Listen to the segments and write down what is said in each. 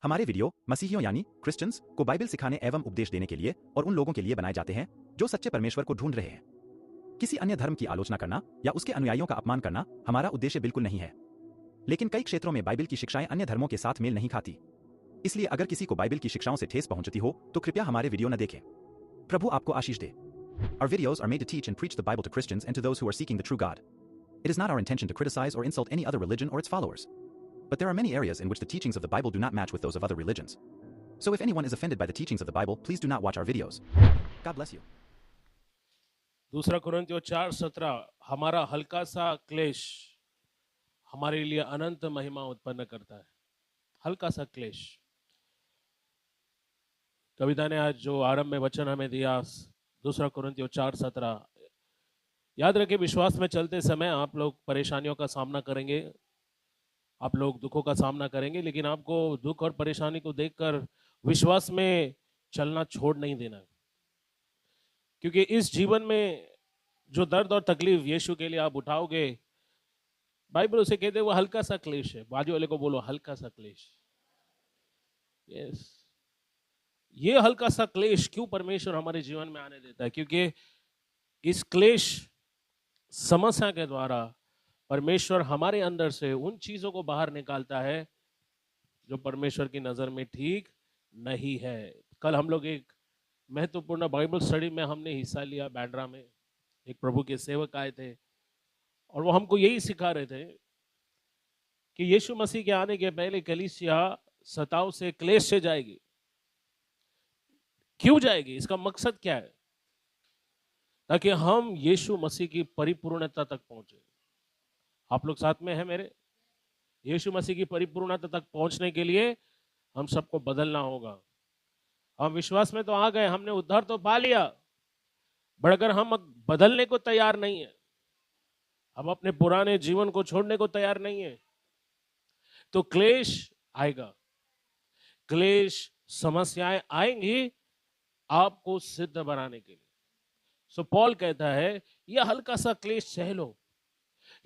हमारे वीडियो मसीहियों यानी क्रिश्चियंस को बाइबल सिखाने एवं उपदेश देने के लिए और उन लोगों के लिए बनाए जाते हैं जो सच्चे परमेश्वर को ढूंढ रहे हैं। किसी अन्य धर्म की आलोचना करना या उसके अनुयायियों का अपमान करना हमारा उद्देश्य बिल्कुल नहीं है। लेकिन कई क्षेत्रों में बाइबल की शिक्षाएं अन्य धर्मों के साथ मेल नहीं खाती। इसलिए अगर किसी को बाइबल की शिक्षाओं से ठेस पहुंचती हो तो कृपया हमारे वीडियो न देखें। प्रभु आपको आशीष दे। Our videos are made to teach and preach the Bible to Christians and to those who are seeking the true God. It is not our intention to criticize or insult any other religion or its followers. But there are many areas in which the teachings of the Bible do not match with those of other religions. So if anyone is offended by the teachings of the Bible, please do not watch our videos. God bless you. दूसरा कुरिन्थियों 4:17 हमारा हल्का सा क्लेश हमारे लिए अनंत महिमा उत्पन्न करता है। हल्का सा क्लेश। कविता ने आज जो आरंभ में वचन हमें दिया दूसरा कुरिन्थियों 4:17, याद रखिए विश्वास में चलते समय आप लोग परेशानियों का सामना करेंगे, आप लोग दुखों का सामना करेंगे, लेकिन आपको दुख और परेशानी को देखकर विश्वास में चलना छोड़ नहीं देना, क्योंकि इस जीवन में जो दर्द और तकलीफ यीशु के लिए आप उठाओगे, बाइबल उसे कहते हैं वो हल्का सा क्लेश है। बाजू वाले को बोलो हल्का सा क्लेश। यस, ये हल्का सा क्लेश क्यों परमेश्वर हमारे जीवन में आने देता है? क्योंकि इस क्लेश समस्या के द्वारा परमेश्वर हमारे अंदर से उन चीजों को बाहर निकालता है जो परमेश्वर की नजर में ठीक नहीं है। कल हम लोग एक महत्वपूर्ण बाइबल स्टडी में हमने हिस्सा लिया। बैंड्रा में एक प्रभु के सेवक आए थे और वो हमको यही सिखा रहे थे कि यीशु मसीह के आने के पहले कलीसिया सताव से, क्लेश से जाएगी। क्यों जाएगी? इसका मकसद क्या है? ताकि हम यीशु मसीह की परिपूर्णता तक पहुंचे। आप लोग साथ में हैं मेरे? यीशु मसीह की परिपूर्णता तक पहुंचने के लिए हम सबको बदलना होगा। हम विश्वास में तो आ गए, हमने उद्धार तो पा लिया, बट अगर हम बदलने को तैयार नहीं है, हम अपने पुराने जीवन को छोड़ने को तैयार नहीं है, तो क्लेश आएगा। क्लेश, समस्याएं आएंगी आपको सिद्ध बनाने के लिए। सो पॉल कहता है यह हल्का सा क्लेश सह लो,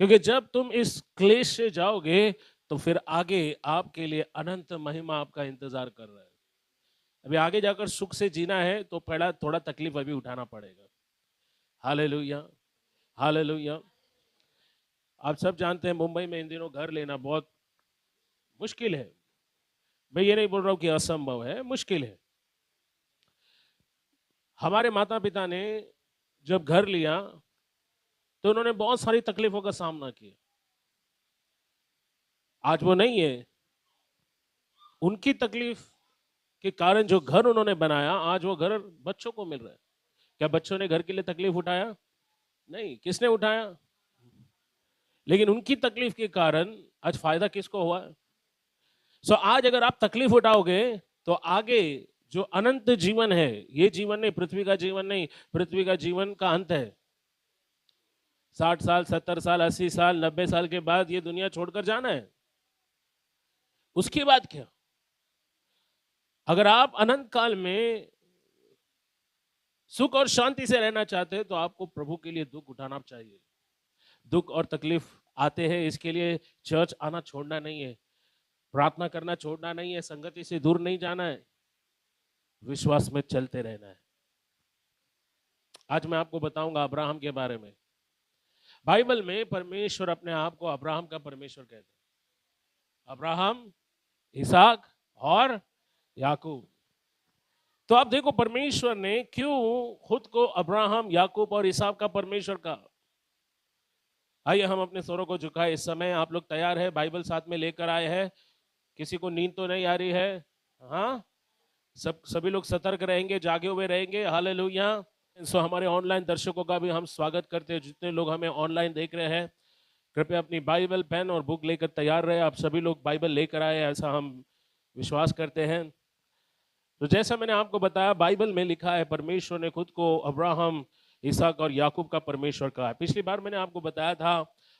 क्योंकि जब तुम इस क्लेश से जाओगे तो फिर आगे आपके लिए अनंत महिमा आपका इंतजार कर रहा है। अभी आगे जाकर सुख से जीना है तो पहला थोड़ा तकलीफ अभी उठाना पड़ेगा। Hallelujah, hallelujah. आप सब जानते हैं मुंबई में इन दिनों घर लेना बहुत मुश्किल है। मैं ये नहीं बोल रहा हूं कि असंभव है, मुश्किल है। हमारे माता पिता ने जब घर लिया तो उन्होंने बहुत सारी तकलीफों का सामना किया। आज वो नहीं है। उनकी तकलीफ के कारण जो घर उन्होंने बनाया, आज वो घर बच्चों को मिल रहा है। क्या बच्चों ने घर के लिए तकलीफ उठाया? नहीं। किसने उठाया? लेकिन उनकी तकलीफ के कारण आज फायदा किसको हुआ? सो आज अगर आप तकलीफ उठाओगे तो आगे जो अनंत जीवन है, ये जीवन नहीं, पृथ्वी का जीवन नहीं, पृथ्वी का जीवन का अंत है। 60 साल, 70 साल, 80 साल, 90 साल के बाद ये दुनिया छोड़कर जाना है। उसके बाद क्या? अगर आप अनंत काल में सुख और शांति से रहना चाहते हैं तो आपको प्रभु के लिए दुख उठाना चाहिए। दुख और तकलीफ आते हैं, इसके लिए चर्च आना छोड़ना नहीं है, प्रार्थना करना छोड़ना नहीं है, संगति से दूर नहीं जाना है, विश्वास में चलते रहना है। आज मैं आपको बताऊंगा अब्राहम के बारे में। बाइबल में परमेश्वर अपने आप को अब्राहम का परमेश्वर कहते हैं। अब्राहम, इसहाक और याकूब। तो आप देखो परमेश्वर ने क्यों खुद को अब्राहम, याकूब और इसहाक का परमेश्वर कहा। आइए हम अपने स्वरों को झुकाए। इस समय आप लोग तैयार है? बाइबल साथ में लेकर आए हैं? किसी को नींद तो नहीं आ रही है? हाँ, सभी लोग सतर्क रहेंगे, जागे हुए रहेंगे। हालेलुया। सो हमारे ऑनलाइन दर्शकों का भी हम स्वागत करते हैं। जितने लोग हमें ऑनलाइन देख रहे हैं, कृपया अपनी बाइबल, पेन और बुक लेकर तैयार रहे। आप सभी लोग बाइबल लेकर आए, ऐसा हम विश्वास करते हैं। तो जैसा मैंने आपको बताया, बाइबल में लिखा है परमेश्वर ने खुद को अब्राहम, इसहाक और याकूब का परमेश्वर कहा है। पिछली बार मैंने आपको बताया था,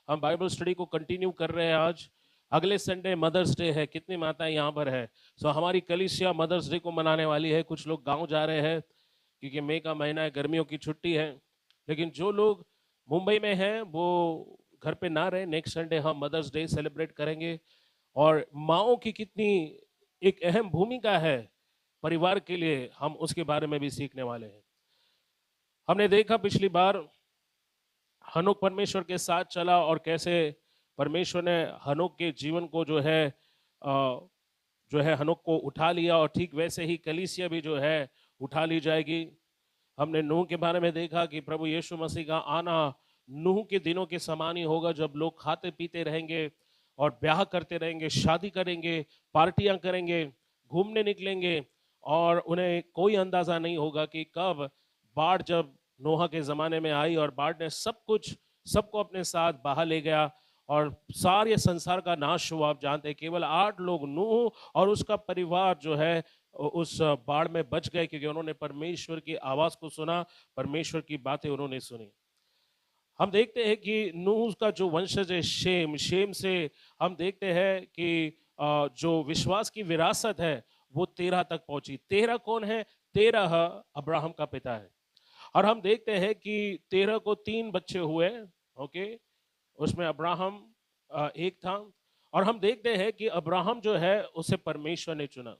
हम बाइबल स्टडी को कंटिन्यू कर रहे हैं। आज अगले संडे मदर्स डे है। कितनी माताएं यहाँ पर है? सो हमारी कलीसिया मदर्स डे को मनाने वाली है। कुछ लोग गांव जा रहे हैं क्योंकि मई का महीना है, गर्मियों की छुट्टी है। लेकिन जो लोग मुंबई में हैं वो घर पे ना रहे। नेक्स्ट संडे हम मदर्स डे सेलिब्रेट करेंगे। और माओं की कितनी एक अहम भूमिका है परिवार के लिए, हम उसके बारे में भी सीखने वाले हैं। हमने देखा पिछली बार हनोक परमेश्वर के साथ चला और कैसे परमेश्वर ने हनोक के जीवन को जो है हनोक को उठा लिया, और ठीक वैसे ही कलीसिया भी जो है उठा ली जाएगी। हमने नूह के बारे में देखा कि प्रभु यीशु मसीह का आना नूह के दिनों के समान ही होगा, जब लोग खाते पीते रहेंगे और ब्याह करते रहेंगे, शादी करेंगे, पार्टियां करेंगे, घूमने निकलेंगे, और उन्हें कोई अंदाजा नहीं होगा कि कब बाढ़, जब नोहा के ज़माने में आई और बाढ़ ने सबको अपने साथ बहा ले गया और सारे संसार का नाश हुआ। आप जानते हैं केवल 8 लोग, नूह और उसका परिवार जो है उस बाढ़ में बच गए, क्योंकि उन्होंने परमेश्वर की आवाज़ को सुना, परमेश्वर की बातें उन्होंने सुनी। हम देखते हैं कि नूह का जो वंशज है शेम से हम देखते हैं कि जो विश्वास की विरासत है वो 13 तक पहुंची। 13 कौन है? 13 अब्राहम का पिता है। और हम देखते हैं कि 13 को 3 बच्चे हुए, ओके, उसमें अब्राहम एक था। और हम देखते हैं कि अब्राहम जो है उसे परमेश्वर ने चुना।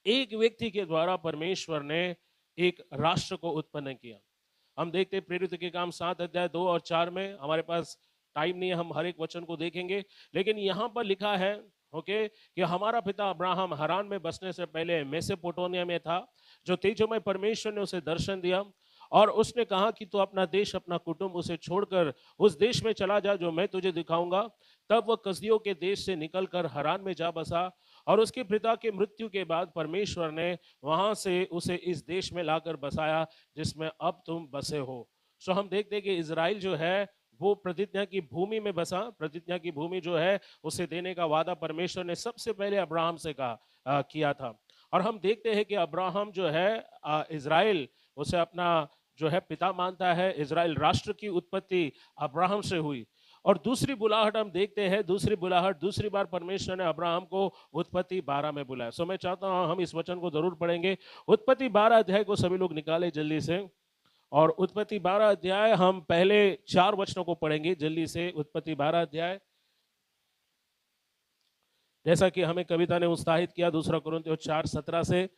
एक व्यक्ति के द्वारा परमेश्वर ने एक राष्ट्र को उत्पन्न किया। हम देखते हैं प्रेरित के काम 7 अध्याय 2 और 4 में, हमारे पास टाइम नहीं है हम हर एक वचन को देखेंगे, लेकिन यहाँ पर लिखा है ओके कि हमारा पिता अब्राहम हरान में बसने से पहले मेसोपोटामिया में था, जो तेजोमय परमेश्वर ने उसे दर्शन दिया और उसने कहा कि तू अपना देश, अपना कुटुंब उसे छोड़कर उस देश में चला जा जो मैं तुझे दिखाऊंगा। तब वह कसदियों के देश से निकलकर हरान में जा बसा, और उसके पिता के मृत्यु के बाद परमेश्वर ने वहां से उसे इस देश में लाकर बसाया जिसमें अब तुम बसे हो। सो हम देखते हैं कि इजराइल जो है वो प्रतिज्ञा की भूमि में बसा। प्रतिज्ञा की भूमि जो है उसे देने का वादा परमेश्वर ने सबसे पहले अब्राहम से किया था। और हम देखते हैं कि अब्राहम जो है इजराइल उसे अपना जो है पिता मानता है। इजराइल राष्ट्र की उत्पत्ति अब्राहम से हुई। और दूसरी बुलाहट हम देखते हैं, दूसरी बार परमेश्वर ने अब्राहम को उत्पत्ति 12 में बुलाया। सो मैं चाहता हूं हम इस वचन को जरूर पढ़ेंगे। उत्पत्ति 12 अध्याय को सभी लोग निकाले जल्दी से, और उत्पत्ति 12 अध्याय हम पहले 4 वचनों को पढ़ेंगे जल्दी से। उत्पत्ति 12 अध्याय, जैसा कि हमें कविता ने उत्साहित किया 2 कुरिन्थियों 4:17 से,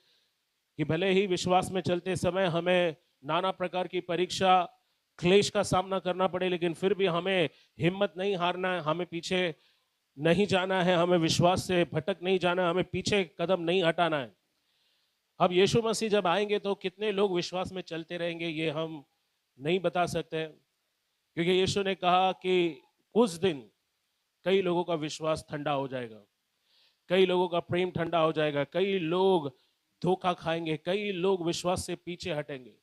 कि भले ही विश्वास में चलते समय हमें नाना प्रकार की परीक्षा, क्लेश का सामना करना पड़े, लेकिन फिर भी हमें हिम्मत नहीं हारना है, हमें पीछे नहीं जाना है, हमें विश्वास से भटक नहीं जाना है, हमें पीछे कदम नहीं हटाना है। अब यीशु मसीह जब आएंगे तो कितने लोग विश्वास में चलते रहेंगे ये हम नहीं बता सकते, क्योंकि यीशु ने कहा कि उस दिन कई लोगों का विश्वास ठंडा हो जाएगा, कई लोगों का प्रेम ठंडा हो जाएगा, कई लोग धोखा खाएंगे, कई लोग विश्वास से पीछे हटेंगे।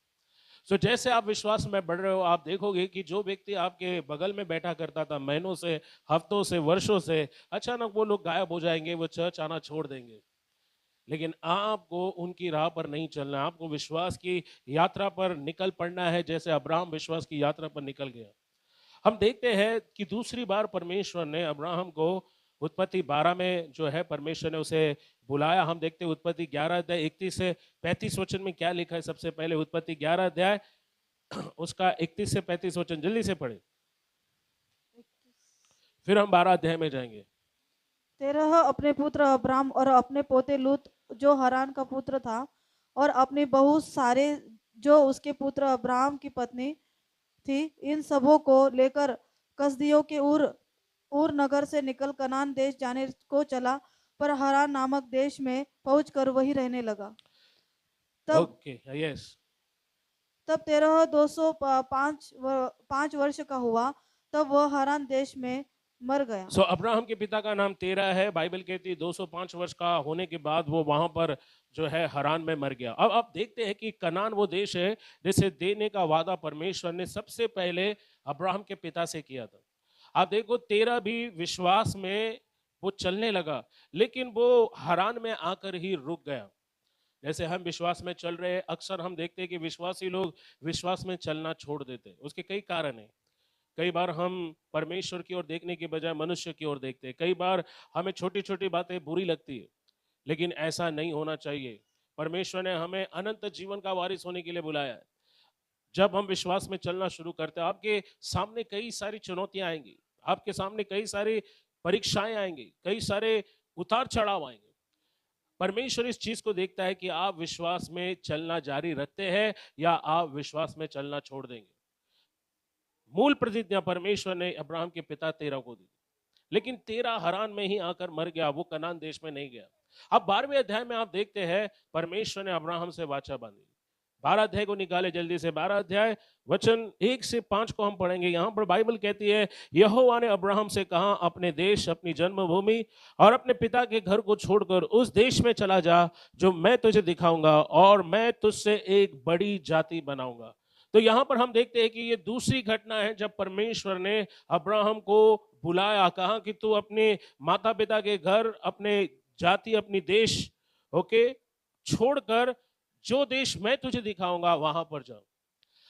सो जैसे आप विश्वास में बढ़ रहे हो, आप देखोगे कि जो व्यक्ति आपके बगल में बैठा करता था महीनों से, हफ्तों से, वर्षों से, अचानक वो लोग गायब हो जाएंगे, वो चर्च आना छोड़ देंगे। लेकिन आपको उनकी राह पर नहीं चलना, आपको विश्वास की यात्रा पर निकल पड़ना है, जैसे अब्राहम विश्वास की यात्रा पर निकल गया। हम देखते हैं कि दूसरी बार परमेश्वर ने अब्राहम को उत्पत्ति 12 में जो है परमेश्वर ने उसे बुलाया। हम देखते हैं उत्पत्ति 11 अध्याय 31 से 35 वचन में क्या लिखा है। सबसे पहले उत्पत्ति 11 अध्याय उसका 31 से 35 वचन जल्दी से पढ़े, फिर हम 12 अध्याय में जाएंगे। तेरह अपने पुत्र अब्राम और अपने पोते लूत जो हरान का पुत्र था, और अपनी बहुत सारे जो उसके पुत्र अब्राम की पत्नी थी, इन सबों को लेकर कसदियों के ऊर नगर से निकल कनान देश जाने को चला, पर हरान नामक देश में पहुंचकर वही रहने लगा। तब तेरह 205 वर्ष का हुआ, तब वह हरान देश में मर गया। सो अब्राहम के पिता का नाम तेरह है। बाइबल कहती है 205 वर्ष का होने के बाद वो वहां पर जो है हरान में मर गया। अब आप देखते हैं कि कनान वो देश है जिसे देने का वादा परमेश्वर ने सबसे पहले अब्राहम के पिता से किया था। आप देखो, तेरह भी विश्वास में वो चलने लगा, लेकिन वो हरान में आकर ही रुक गया। जैसे हम विश्वास में चल रहे हैं, अक्सर हम देखते हैं कि विश्वासी लोग विश्वास में चलना छोड़ देते हैं। उसके कई कारण हैं। कई बार हम परमेश्वर की ओर देखने के बजाय मनुष्य की ओर देखते हैं। कई बार हमें छोटी छोटी बातें बुरी लगती है, लेकिन ऐसा नहीं होना चाहिए। परमेश्वर ने हमें अनंत जीवन का वारिस होने के लिए बुलाया है। जब हम विश्वास में चलना शुरू करते हैं, आपके सामने कई सारी चुनौतियां आएंगी, आपके सामने कई सारी परीक्षाएं आएंगी, कई सारे उतार चढ़ाव आएंगे। परमेश्वर इस चीज को देखता है कि आप विश्वास में चलना जारी रखते हैं या आप विश्वास में चलना छोड़ देंगे। मूल प्रतिज्ञा परमेश्वर ने अब्राहम के पिता तेरह को दी, लेकिन तेरह हरान में ही आकर मर गया, वो कनान देश में नहीं गया। अब 12वें अध्याय में आप देखते हैं परमेश्वर ने अब्राहम से वाचा बांधी। 12 अध्याय को निकाले जल्दी से। 12 अध्याय वचन 1 से 5 को हम पढ़ेंगे। यहाँ पर बाइबल कहती है, यहोवा ने अब्राहम से कहा, अपने देश, अपनी जन्मभूमि और अपने पिता के घर को छोड़कर उस देश में चला जा जो मैं तुझे दिखाऊंगा, और मैं तुझसे एक बड़ी जाति बनाऊंगा। तो यहाँ पर हम देखते हैं कि ये दूसरी घटना है जब परमेश्वर ने अब्राहम को बुलाया, कहा कि तू अपने माता पिता के घर, अपने जाति, अपनी देश छोड़कर जो देश मैं तुझे दिखाऊंगा वहां पर जाओ।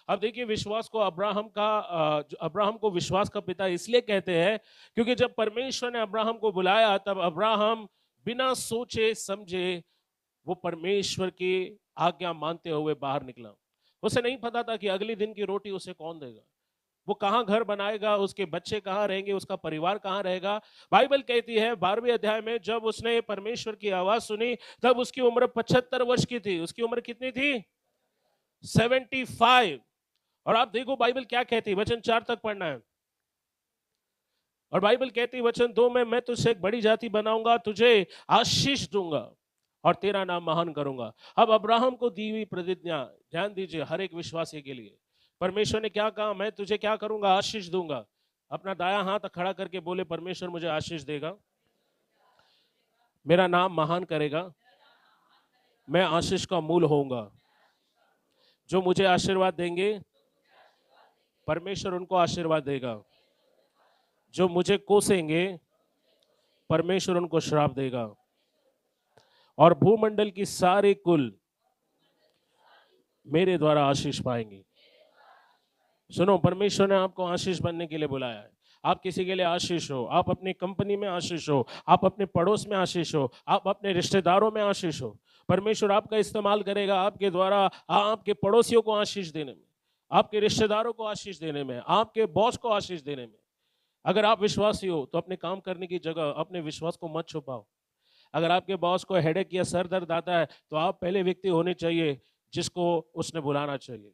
अब देखिए, विश्वास को अब्राहम को विश्वास का पिता इसलिए कहते हैं क्योंकि जब परमेश्वर ने अब्राहम को बुलाया तब अब्राहम बिना सोचे समझे वो परमेश्वर की आज्ञा मानते हुए बाहर निकला। उसे नहीं पता था कि अगले दिन की रोटी उसे कौन देगा, वो कहाँ घर बनाएगा, उसके बच्चे कहाँ रहेंगे, उसका परिवार कहाँ रहेगा। बाइबल कहती है 12वें अध्याय में जब उसने परमेश्वर की आवाज सुनी तब उसकी उम्र 75 वर्ष की थी। उसकी उम्र कितनी थी? 75। और आप देखो बाइबल क्या कहती है, वचन 4 तक पढ़ना है। और बाइबल कहती है वचन 2 में, मैं तुझसे एक बड़ी जाति बनाऊंगा, तुझे आशीष दूंगा और तेरा नाम महान करूंगा। अब अब्राहम को दी हुई प्रतिज्ञा, ध्यान दीजिए, हर एक विश्वासी के लिए परमेश्वर ने क्या कहा, मैं तुझे क्या करूंगा, आशीष दूंगा। अपना दाया हाथ खड़ा करके बोले, परमेश्वर मुझे आशीष देगा, मेरा नाम महान करेगा, मैं आशीष का मूल होऊंगा। जो मुझे आशीर्वाद देंगे परमेश्वर उनको आशीर्वाद देगा, जो मुझे कोसेंगे परमेश्वर उनको श्राप देगा, और भूमंडल की सारी कुल मेरे द्वारा आशीष पाएंगे। सुनो, परमेश्वर ने आपको आशीष बनने के लिए बुलाया है। आप किसी के लिए आशीष हो, आप अपनी कंपनी में आशीष हो, आप अपने पड़ोस में आशीष हो, आप अपने रिश्तेदारों में आशीष हो। परमेश्वर आपका इस्तेमाल करेगा आपके द्वारा आपके पड़ोसियों को आशीष देने में, आपके रिश्तेदारों को आशीष देने में, आपके बॉस को आशीष देने में। अगर आप विश्वासी हो तो अपने काम करने की जगह अपने विश्वास को मत छुपाओ। अगर आपके बॉस को हेडेक या सर दर्द आता है तो आप पहले व्यक्ति होने चाहिए जिसको उसने बुलाना चाहिए।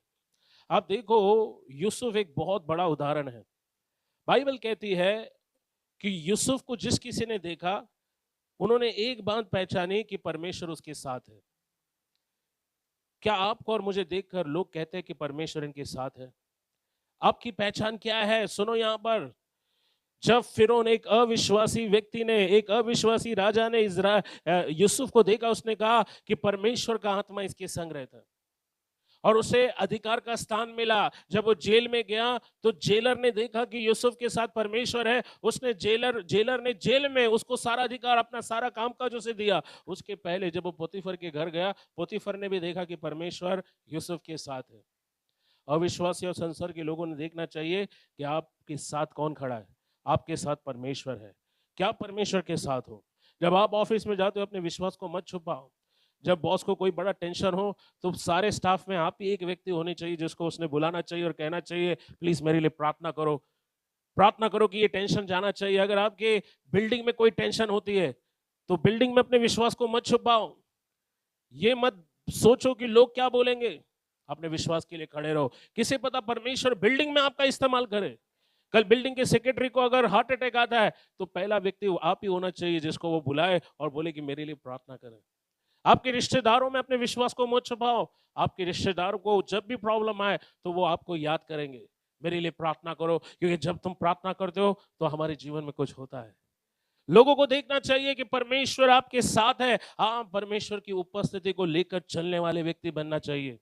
आप देखो, यूसुफ एक बहुत बड़ा उदाहरण है। बाइबल कहती है कि यूसुफ को जिस किसी ने देखा उन्होंने एक बात पहचानी कि परमेश्वर उसके साथ है। क्या आपको और मुझे देखकर लोग कहते हैं कि परमेश्वर इनके साथ है? आपकी पहचान क्या है? सुनो, यहां पर जब फिरौन, एक अविश्वासी व्यक्ति ने, एक अविश्वासी राजा ने यूसुफ को देखा, उसने कहा कि परमेश्वर का आत्मा इसके संग रहता है और उसे अधिकार का स्थान मिला। जब वो जेल में गया तो जेलर ने देखा कि यूसुफ के साथ परमेश्वर है, उसने जेलर ने जेल में उसको सारा अधिकार, अपना सारा कामकाज उसे दिया। उसके पहले जब वो पोतीफर के घर गया, पोतीफर ने भी देखा कि परमेश्वर यूसुफ के साथ है। अविश्वासी और संसार के लोगों ने देखना चाहिए कि आपके साथ कौन खड़ा है। आपके साथ परमेश्वर है। क्या परमेश्वर के साथ हो? जब आप ऑफिस में जाते हो अपने विश्वास को मत छुपाओ। जब बॉस को कोई बड़ा टेंशन हो तो सारे स्टाफ में आप ही एक व्यक्ति होने चाहिए जिसको उसने बुलाना चाहिए और कहना चाहिए, प्लीज मेरे लिए प्रार्थना करो, प्रार्थना करो कि ये टेंशन जाना चाहिए। अगर आपके बिल्डिंग में कोई टेंशन होती है तो बिल्डिंग में अपने विश्वास को मत छुपाओ। ये मत सोचो कि लोग क्या बोलेंगे, अपने विश्वास के लिए खड़े रहो। किसे पता परमेश्वर बिल्डिंग में आपका इस्तेमाल करे। कल बिल्डिंग के सेक्रेटरी को अगर हार्ट अटैक आता है तो पहला व्यक्ति आप ही होना चाहिए जिसको वो बुलाए और बोले कि मेरे लिए प्रार्थना करें। आपके रिश्तेदारों में अपने विश्वास को मत छुपाओ। आपके रिश्तेदारों को जब भी प्रॉब्लम आए तो वो आपको याद करेंगे, मेरे लिए प्रार्थना करो, क्योंकि जब तुम प्रार्थना करते हो तो हमारे जीवन में कुछ होता है। लोगों को देखना चाहिए कि परमेश्वर आपके साथ है। आप परमेश्वर की उपस्थिति को लेकर चलने वाले व्यक्ति बनना चाहिए।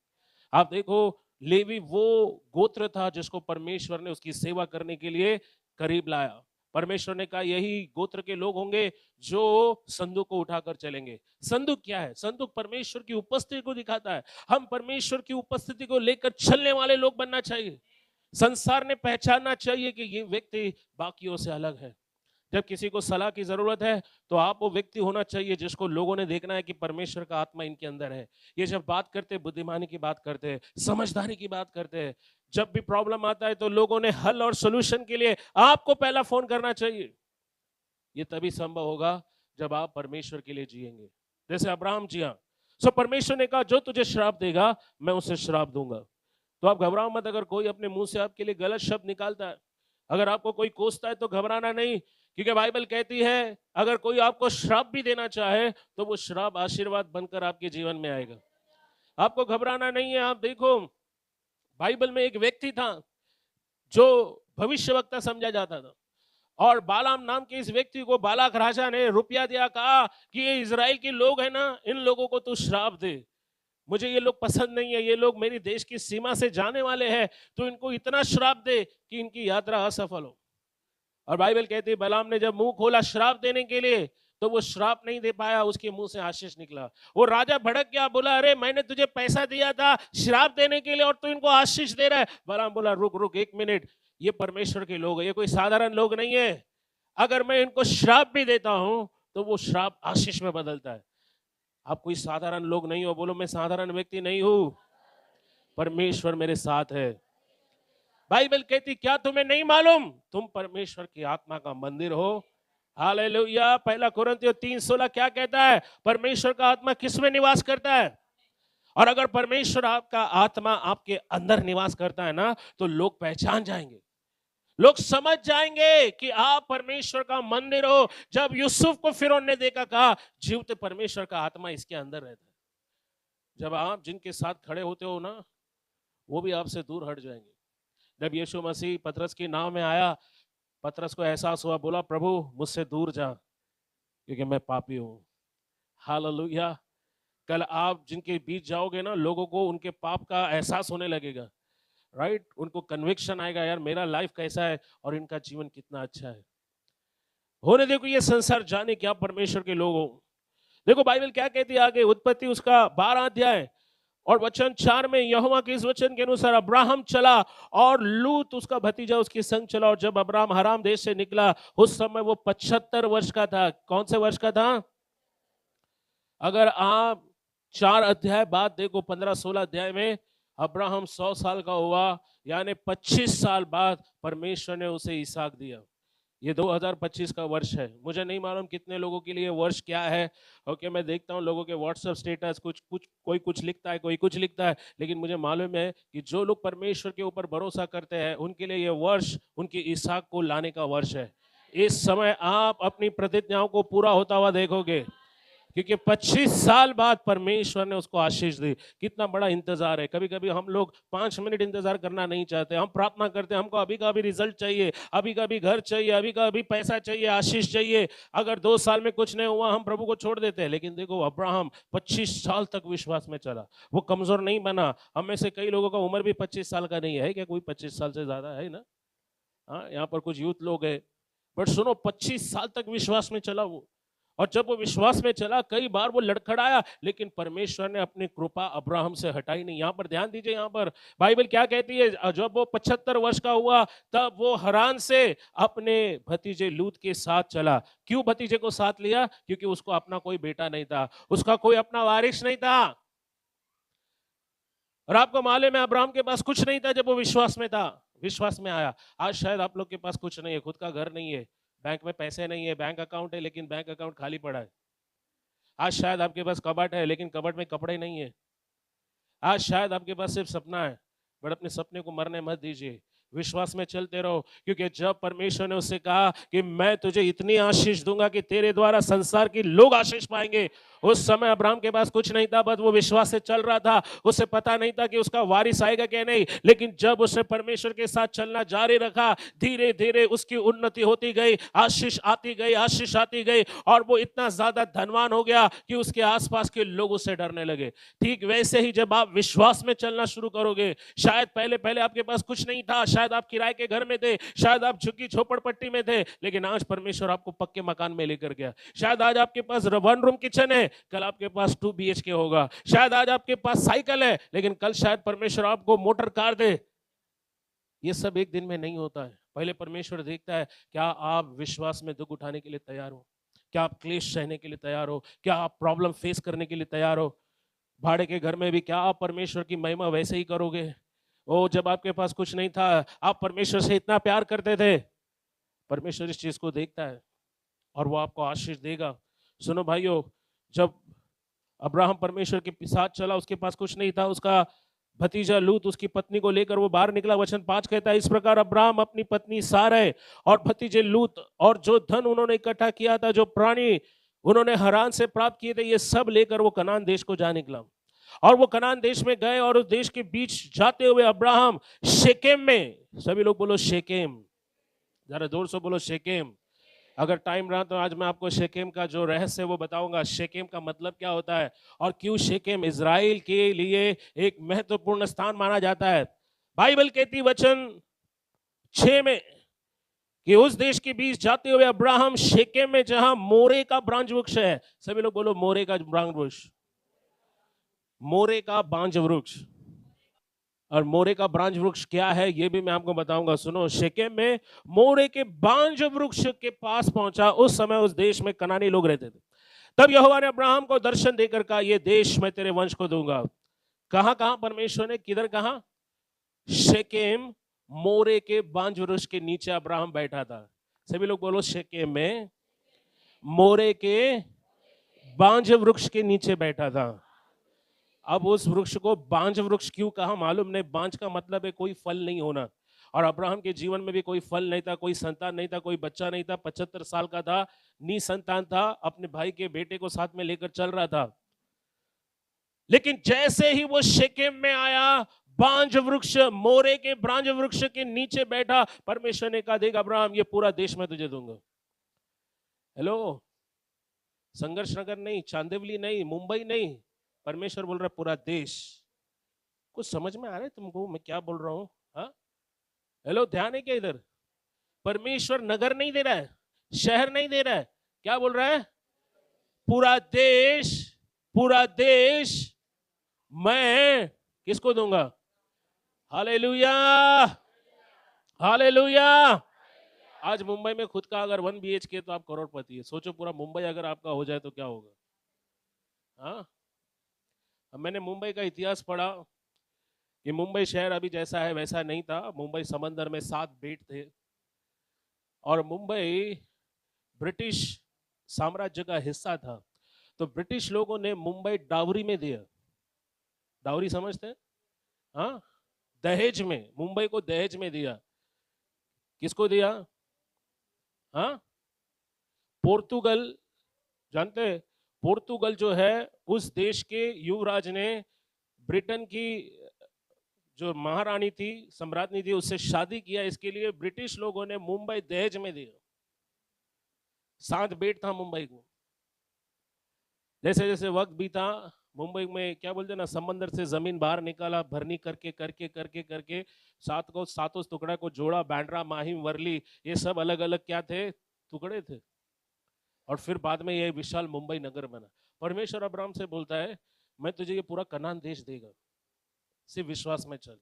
आप देखो, लेवी वो गोत्र था जिसको परमेश्वर ने उसकी सेवा करने के लिए करीब लाया। परमेश्वर ने कहा यही गोत्र के लोग होंगे जो संदूक को उठाकर चलेंगे। संदूक क्या है? संदूक परमेश्वर की उपस्थिति को दिखाता है। हम परमेश्वर की उपस्थिति को लेकर चलने वाले लोग बनना चाहिए। संसार ने पहचानना चाहिए कि ये व्यक्ति बाकियों से अलग है। जब किसी को सलाह की जरूरत है तो आप वो व्यक्ति होना चाहिए जिसको लोगों ने देखना है कि परमेश्वर का आत्मा इनके अंदर है। ये जब बात करते, बुद्धिमानी की बात करते, समझदारी की बात करते, जब भी प्रॉब्लम आता है तो लोगों ने हल और सॉल्यूशन के लिए आपको पहला फोन करना चाहिए। ये तभी संभव होगा जब आप परमेश्वर के लिए जिएंगे। जैसे अब्राहम जी। हाँ, सो परमेश्वर ने कहा जो तुझे श्राप देगा मैं उसे श्राप दूंगा। तो आप घबराओ मत, अगर कोई अपने मुंह से आपके लिए गलत शब्द निकालता है, अगर आपको कोई कोसता है तो घबराना नहीं, क्योंकि बाइबल कहती है अगर कोई आपको श्राप भी देना चाहे तो वो श्राप आशीर्वाद बनकर आपके जीवन में आएगा। आपको घबराना नहीं है। आप देखो, बाइबल में एक व्यक्ति था जो भविष्यवक्ता समझा जाता था, और बालाम नाम के इस व्यक्ति को बालाक राजा ने रुपया दिया, कहा कि ये इजराइल के लोग हैं ना, इन लोगों को तू श्राप दे, मुझे ये लोग पसंद नहीं है, ये लोग मेरी देश की सीमा से जाने वाले हैं, तो इनको इतना श्राप दे कि इनकी यात्रा असफल हो। और बाइबल कहती है बलाम ने जब मुंह खोला श्राप देने के लिए तो वो श्राप नहीं दे पाया, उसके मुंह से आशीष निकला। वो राजा भड़क गया, बोला अरे मैंने तुझे पैसा दिया था श्राप देने के लिए और तू इनको आशीष दे रहा है। बलाम बोला रुक रुक एक मिनट, ये परमेश्वर के लोग हैं, ये कोई साधारण लोग नहीं है। अगर मैं इनको श्राप भी देता हूं तो वो श्राप आशीष में बदलता है। आप कोई साधारण लोग नहीं हो, बोलो मैं साधारण व्यक्ति नहीं हूं, परमेश्वर मेरे साथ है। बाइबल कहती क्या तुम्हें नहीं मालूम तुम परमेश्वर की आत्मा का मंदिर हो। हालेलुया। पहला कुरिन्थियों 3:16 क्या कहता है? परमेश्वर का आत्मा किस में निवास करता है? और अगर परमेश्वर आपका आत्मा आपके अंदर निवास करता है ना, तो लोग पहचान जाएंगे, लोग समझ जाएंगे कि आप परमेश्वर का मंदिर हो। जब यूसुफ को फिरौन ने देखा, कहा जीवित परमेश्वर का आत्मा इसके अंदर रहता है। जब आप जिनके साथ खड़े होते हो ना, वो भी आपसे दूर हट जाएंगे। जब यीशु मसीह पतरस की नाव में आया, पतरस को एहसास हुआ, बोला प्रभु मुझसे दूर जा क्योंकि मैं पापी हूं। हालेलुया। कल आप जिनके बीच जाओगे ना, लोगों को उनके पाप का एहसास होने लगेगा, राइट? उनको कन्विक्शन आएगा, यार मेरा लाइफ कैसा है और इनका जीवन कितना अच्छा है। होने देखो ये संसार जाने क्या परमेश्वर के लोग हो। देखो बाइबल क्या कहती है आगे, उत्पत्ति उसका 12 अध्याय और वचन 4 में, यहोवा के इस वचन के अनुसार अब्राहम चला और लूत उसका भतीजा उसके संग चला। और जब अब्राहम हराम देश से निकला उस समय वो 75 वर्ष का था। कौन से वर्ष का था? अगर आप 4 अध्याय बाद देखो, 15-16 अध्याय में अब्राहम 100 साल का हुआ, यानी 25 साल बाद परमेश्वर ने उसे इसहाक दिया। ये 2025 का वर्ष है। मुझे नहीं मालूम कितने लोगों के लिए वर्ष क्या है। ओके, मैं देखता हूँ लोगों के व्हाट्सएप स्टेटस, कोई कुछ लिखता है, कोई कुछ लिखता है, लेकिन मुझे मालूम है कि जो लोग परमेश्वर के ऊपर भरोसा करते हैं उनके लिए ये वर्ष उनकी इसहाक को लाने का वर्ष है। इस समय आप अपनी प्रतिज्ञाओं को पूरा होता हुआ देखोगे, क्योंकि 25 साल बाद परमेश्वर ने उसको आशीष दी। कितना बड़ा इंतजार है। कभी कभी हम लोग 5 मिनट इंतजार करना नहीं चाहते, हम प्रार्थना करते हैं हमको अभी का अभी रिजल्ट चाहिए, अभी का अभी घर चाहिए, अभी का अभी पैसा चाहिए, आशीष चाहिए। अगर 2 साल में कुछ नहीं हुआ हम प्रभु को छोड़ देते हैं। लेकिन देखो अब्राहम 25 साल तक विश्वास में चला, वो कमजोर नहीं बना। हम में से कई लोगों का उम्र भी 25 साल का नहीं है क्या? कोई 25 साल से ज्यादा है ना? हाँ, यहाँ पर कुछ यूथ लोग है, बट सुनो 25 साल तक विश्वास में चला वो। और जब वो विश्वास में चला, कई बार वो लड़खड़ाया, लेकिन परमेश्वर ने अपनी कृपा अब्राहम से हटाई नहीं। यहाँ पर ध्यान दीजिए, यहाँ पर बाइबल क्या कहती है, जब वो 75 वर्ष का हुआ तब वो हरान से अपने भतीजे लूत के साथ चला। क्यों भतीजे को साथ लिया? क्योंकि उसको अपना कोई बेटा नहीं था, उसका कोई अपना वारिस नहीं था। और आपको मालूम है अब्राहम के पास कुछ नहीं था जब वो विश्वास में था, विश्वास में आया। आज शायद आप लोग के पास कुछ नहीं है, खुद का घर नहीं है, बैंक में पैसे नहीं है, बैंक अकाउंट है लेकिन बैंक अकाउंट खाली पड़ा है। आज शायद आपके पास कबर्ड है लेकिन कबर्ड में कपड़े नहीं है। आज शायद आपके पास सिर्फ सपना है, बट अपने सपने को मरने मत दीजिए, विश्वास में चलते रहो। क्योंकि जब परमेश्वर ने उससे कहा कि मैं तुझे इतनी आशीष दूंगा कि तेरे द्वारा संसार के लोग आशीष पाएंगे, उस समय अब्राहम के पास कुछ नहीं था, बस वो विश्वास से चल रहा था। उसे पता नहीं था कि उसका वारिस आएगा क्या नहीं, लेकिन जब उसने परमेश्वर के साथ चलना जारी रखा, धीरे धीरे उसकी उन्नति होती गई, आशीष आती गई, आशीष आती गई, और वो इतना ज्यादा धनवान हो गया कि उसके आसपास के लोग उससे डरने लगे। ठीक वैसे ही जब आप विश्वास में चलना शुरू करोगे, शायद पहले पहले आपके पास कुछ नहीं था, शायद आप किराए के घर में थे, शायद आप झुग्गी झोपड़पट्टी में थे, लेकिन आज परमेश्वर आपको पक्के मकान में लेकर गया। शायद आज आपके पास 1 रूम किचन है, कल आपके पास 2 BHK होगा। शायद आज आपके पास साइकिल है, लेकिन कल शायद परमेश्वर आपको मोटर कार दे। ये सब एक दिन में नहीं होता है। पहले परमेश्वर देखता है क्या आप विश्वास में दुख उठाने के लिए तैयार हो, क्या आप क्लेश सहने के लिए तैयार हो, क्या आप प्रॉब्लम फेस करने के लिए तैयार हो। भाड़े के घर में भी क्या आप परमेश्वर की महिमा वैसे ही करोगे? ओ, जब आपके पास कुछ नहीं था आप परमेश्वर से इतना प्यार करते थे। परमेश्वर इस चीज को देखता है और वो आपको आशीष देगा। सुनो भाइयों, जब अब्राहम परमेश्वर के साथ चला, उसके पास कुछ नहीं था। उसका भतीजा लूत उसकी पत्नी को लेकर वो बाहर निकला। वचन 5 कहता है, इस प्रकार अब्राहम अपनी पत्नी सारै और भतीजे लूत और जो धन उन्होंने इकट्ठा किया था, जो प्राणी उन्होंने हरान से प्राप्त किए थे, ये सब लेकर वो कनान देश को जा निकला। और वो कनान देश में गए और उस देश के बीच जाते हुए अब्राहम शेकेम में, सभी लोग बोलो शेकेम, जरा जोर से बोलो शेकेम। अगर टाइम रहा तो आज मैं आपको शेकेम का जो रहस्य है वो बताऊंगा। शेकेम का मतलब क्या होता है और क्यों शेकेम इजराइल के लिए एक महत्वपूर्ण स्थान माना जाता है। बाइबल कहती वचन 6 में कि उस देश के बीच जाते हुए अब्राहम शेकेम में, जहां मोरे का बांज वृक्ष है, सभी लोग बोलो मोरे का बांज वृक्ष, मोरे का बांज वृक्ष। और मोरे का बांज वृक्ष क्या है ये भी मैं आपको बताऊंगा। सुनो, शेकेम में मोरे के बांज वृक्ष के पास पहुंचा। उस समय उस देश में कनानी लोग रहते थे। तब यहोवा ने अब्राहम को दर्शन देकर कहा, ये देश मैं तेरे वंश को दूंगा। कहां कहां परमेश्वर ने, किधर कहा? शेकेम, मोरे के बांज वृक्ष के नीचे अब्राहम बैठा था। सभी लोग बोलो शेकेम में मोरे के बांज वृक्ष के नीचे बैठा था। अब उस वृक्ष को बांज वृक्ष क्यों कहा मालूम नहीं। बांज का मतलब है कोई फल नहीं होना, और अब्राहम के जीवन में भी कोई फल नहीं था, कोई संतान नहीं था, कोई बच्चा नहीं था। 75 साल का था, निसंतान था, अपने भाई के बेटे को साथ में लेकर चल रहा था। लेकिन जैसे ही वो शेकेम में आया, बांज वृक्ष, मोरे के बांज वृक्ष के नीचे बैठा, परमेश्वर ने कहा, देख अब्राहम, ये पूरा देश मैं तुझे दूंगा। हेलो, संघर्ष नगर नहीं, चांदिवली नहीं, मुंबई नहीं, परमेश्वर बोल रहा है पूरा देश। कुछ समझ में आ रहा है तुमको मैं क्या बोल रहा हूं? हाँ, हेलो, ध्यान है क्या इधर? परमेश्वर नगर नहीं दे रहा है, शहर नहीं दे रहा है, क्या बोल रहा है? पूरा देश, पूरा देश मैं किसको दूंगा? Hallelujah, hallelujah. आज मुंबई में खुद का अगर 1 BHK तो आप करोड़पति है। सोचो पूरा मुंबई अगर आपका हो जाए तो क्या होगा? हाँ, मैंने मुंबई का इतिहास पढ़ा कि मुंबई शहर अभी जैसा है वैसा नहीं था। मुंबई समंदर में 7 बेट थे, और मुंबई ब्रिटिश साम्राज्य का हिस्सा था। तो ब्रिटिश लोगों ने मुंबई डावरी में दिया। डावरी समझते हैं? हाँ, दहेज में, मुंबई को दहेज में दिया। किसको दिया? हाँ, पोर्तुगल, जानते हैं? पोर्तुगल जो है उस देश के युवराज ने ब्रिटेन की जो महारानी थी, सम्राज्ञी थी, उससे शादी किया। इसके लिए ब्रिटिश लोगों ने मुंबई दहेज में दिया। 7 बेट था मुंबई को। जैसे जैसे वक्त बीता, मुंबई में क्या बोलते ना, समंदर से जमीन बाहर निकाला, भरनी करके करके करके करके सातों टुकड़ा को जोड़ा। बैंड्रा, माहिम, वर्ली, ये सब अलग अलग क्या थे? टुकड़े थे। और फिर बाद में ये विशाल मुंबई नगर बना। परमेश्वर अब्राहम से बोलता है, मैं तुझे ये पूरा कनान देश देगा, सिर्फ विश्वास में चल।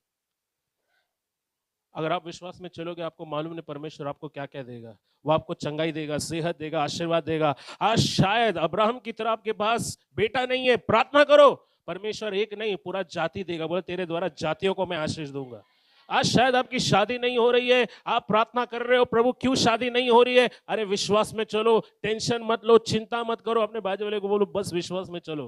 अगर आप विश्वास में चलोगे, आपको मालूम नहीं परमेश्वर आपको क्या क्या देगा। वो आपको चंगाई देगा, सेहत देगा, आशीर्वाद देगा। आज शायद अब्राहम की तरह आपके पास बेटा नहीं है, प्रार्थना करो, परमेश्वर एक नहीं पूरा जाति देगा। बोले तेरे द्वारा जातियों को मैं आशीष दूंगा। आज शायद आपकी शादी नहीं हो रही है, आप प्रार्थना कर रहे हो, प्रभु क्यों शादी नहीं हो रही है? अरे विश्वास में चलो, टेंशन मत लो, चिंता मत करो। अपने बाजू वाले को बोलो, बस विश्वास में चलो।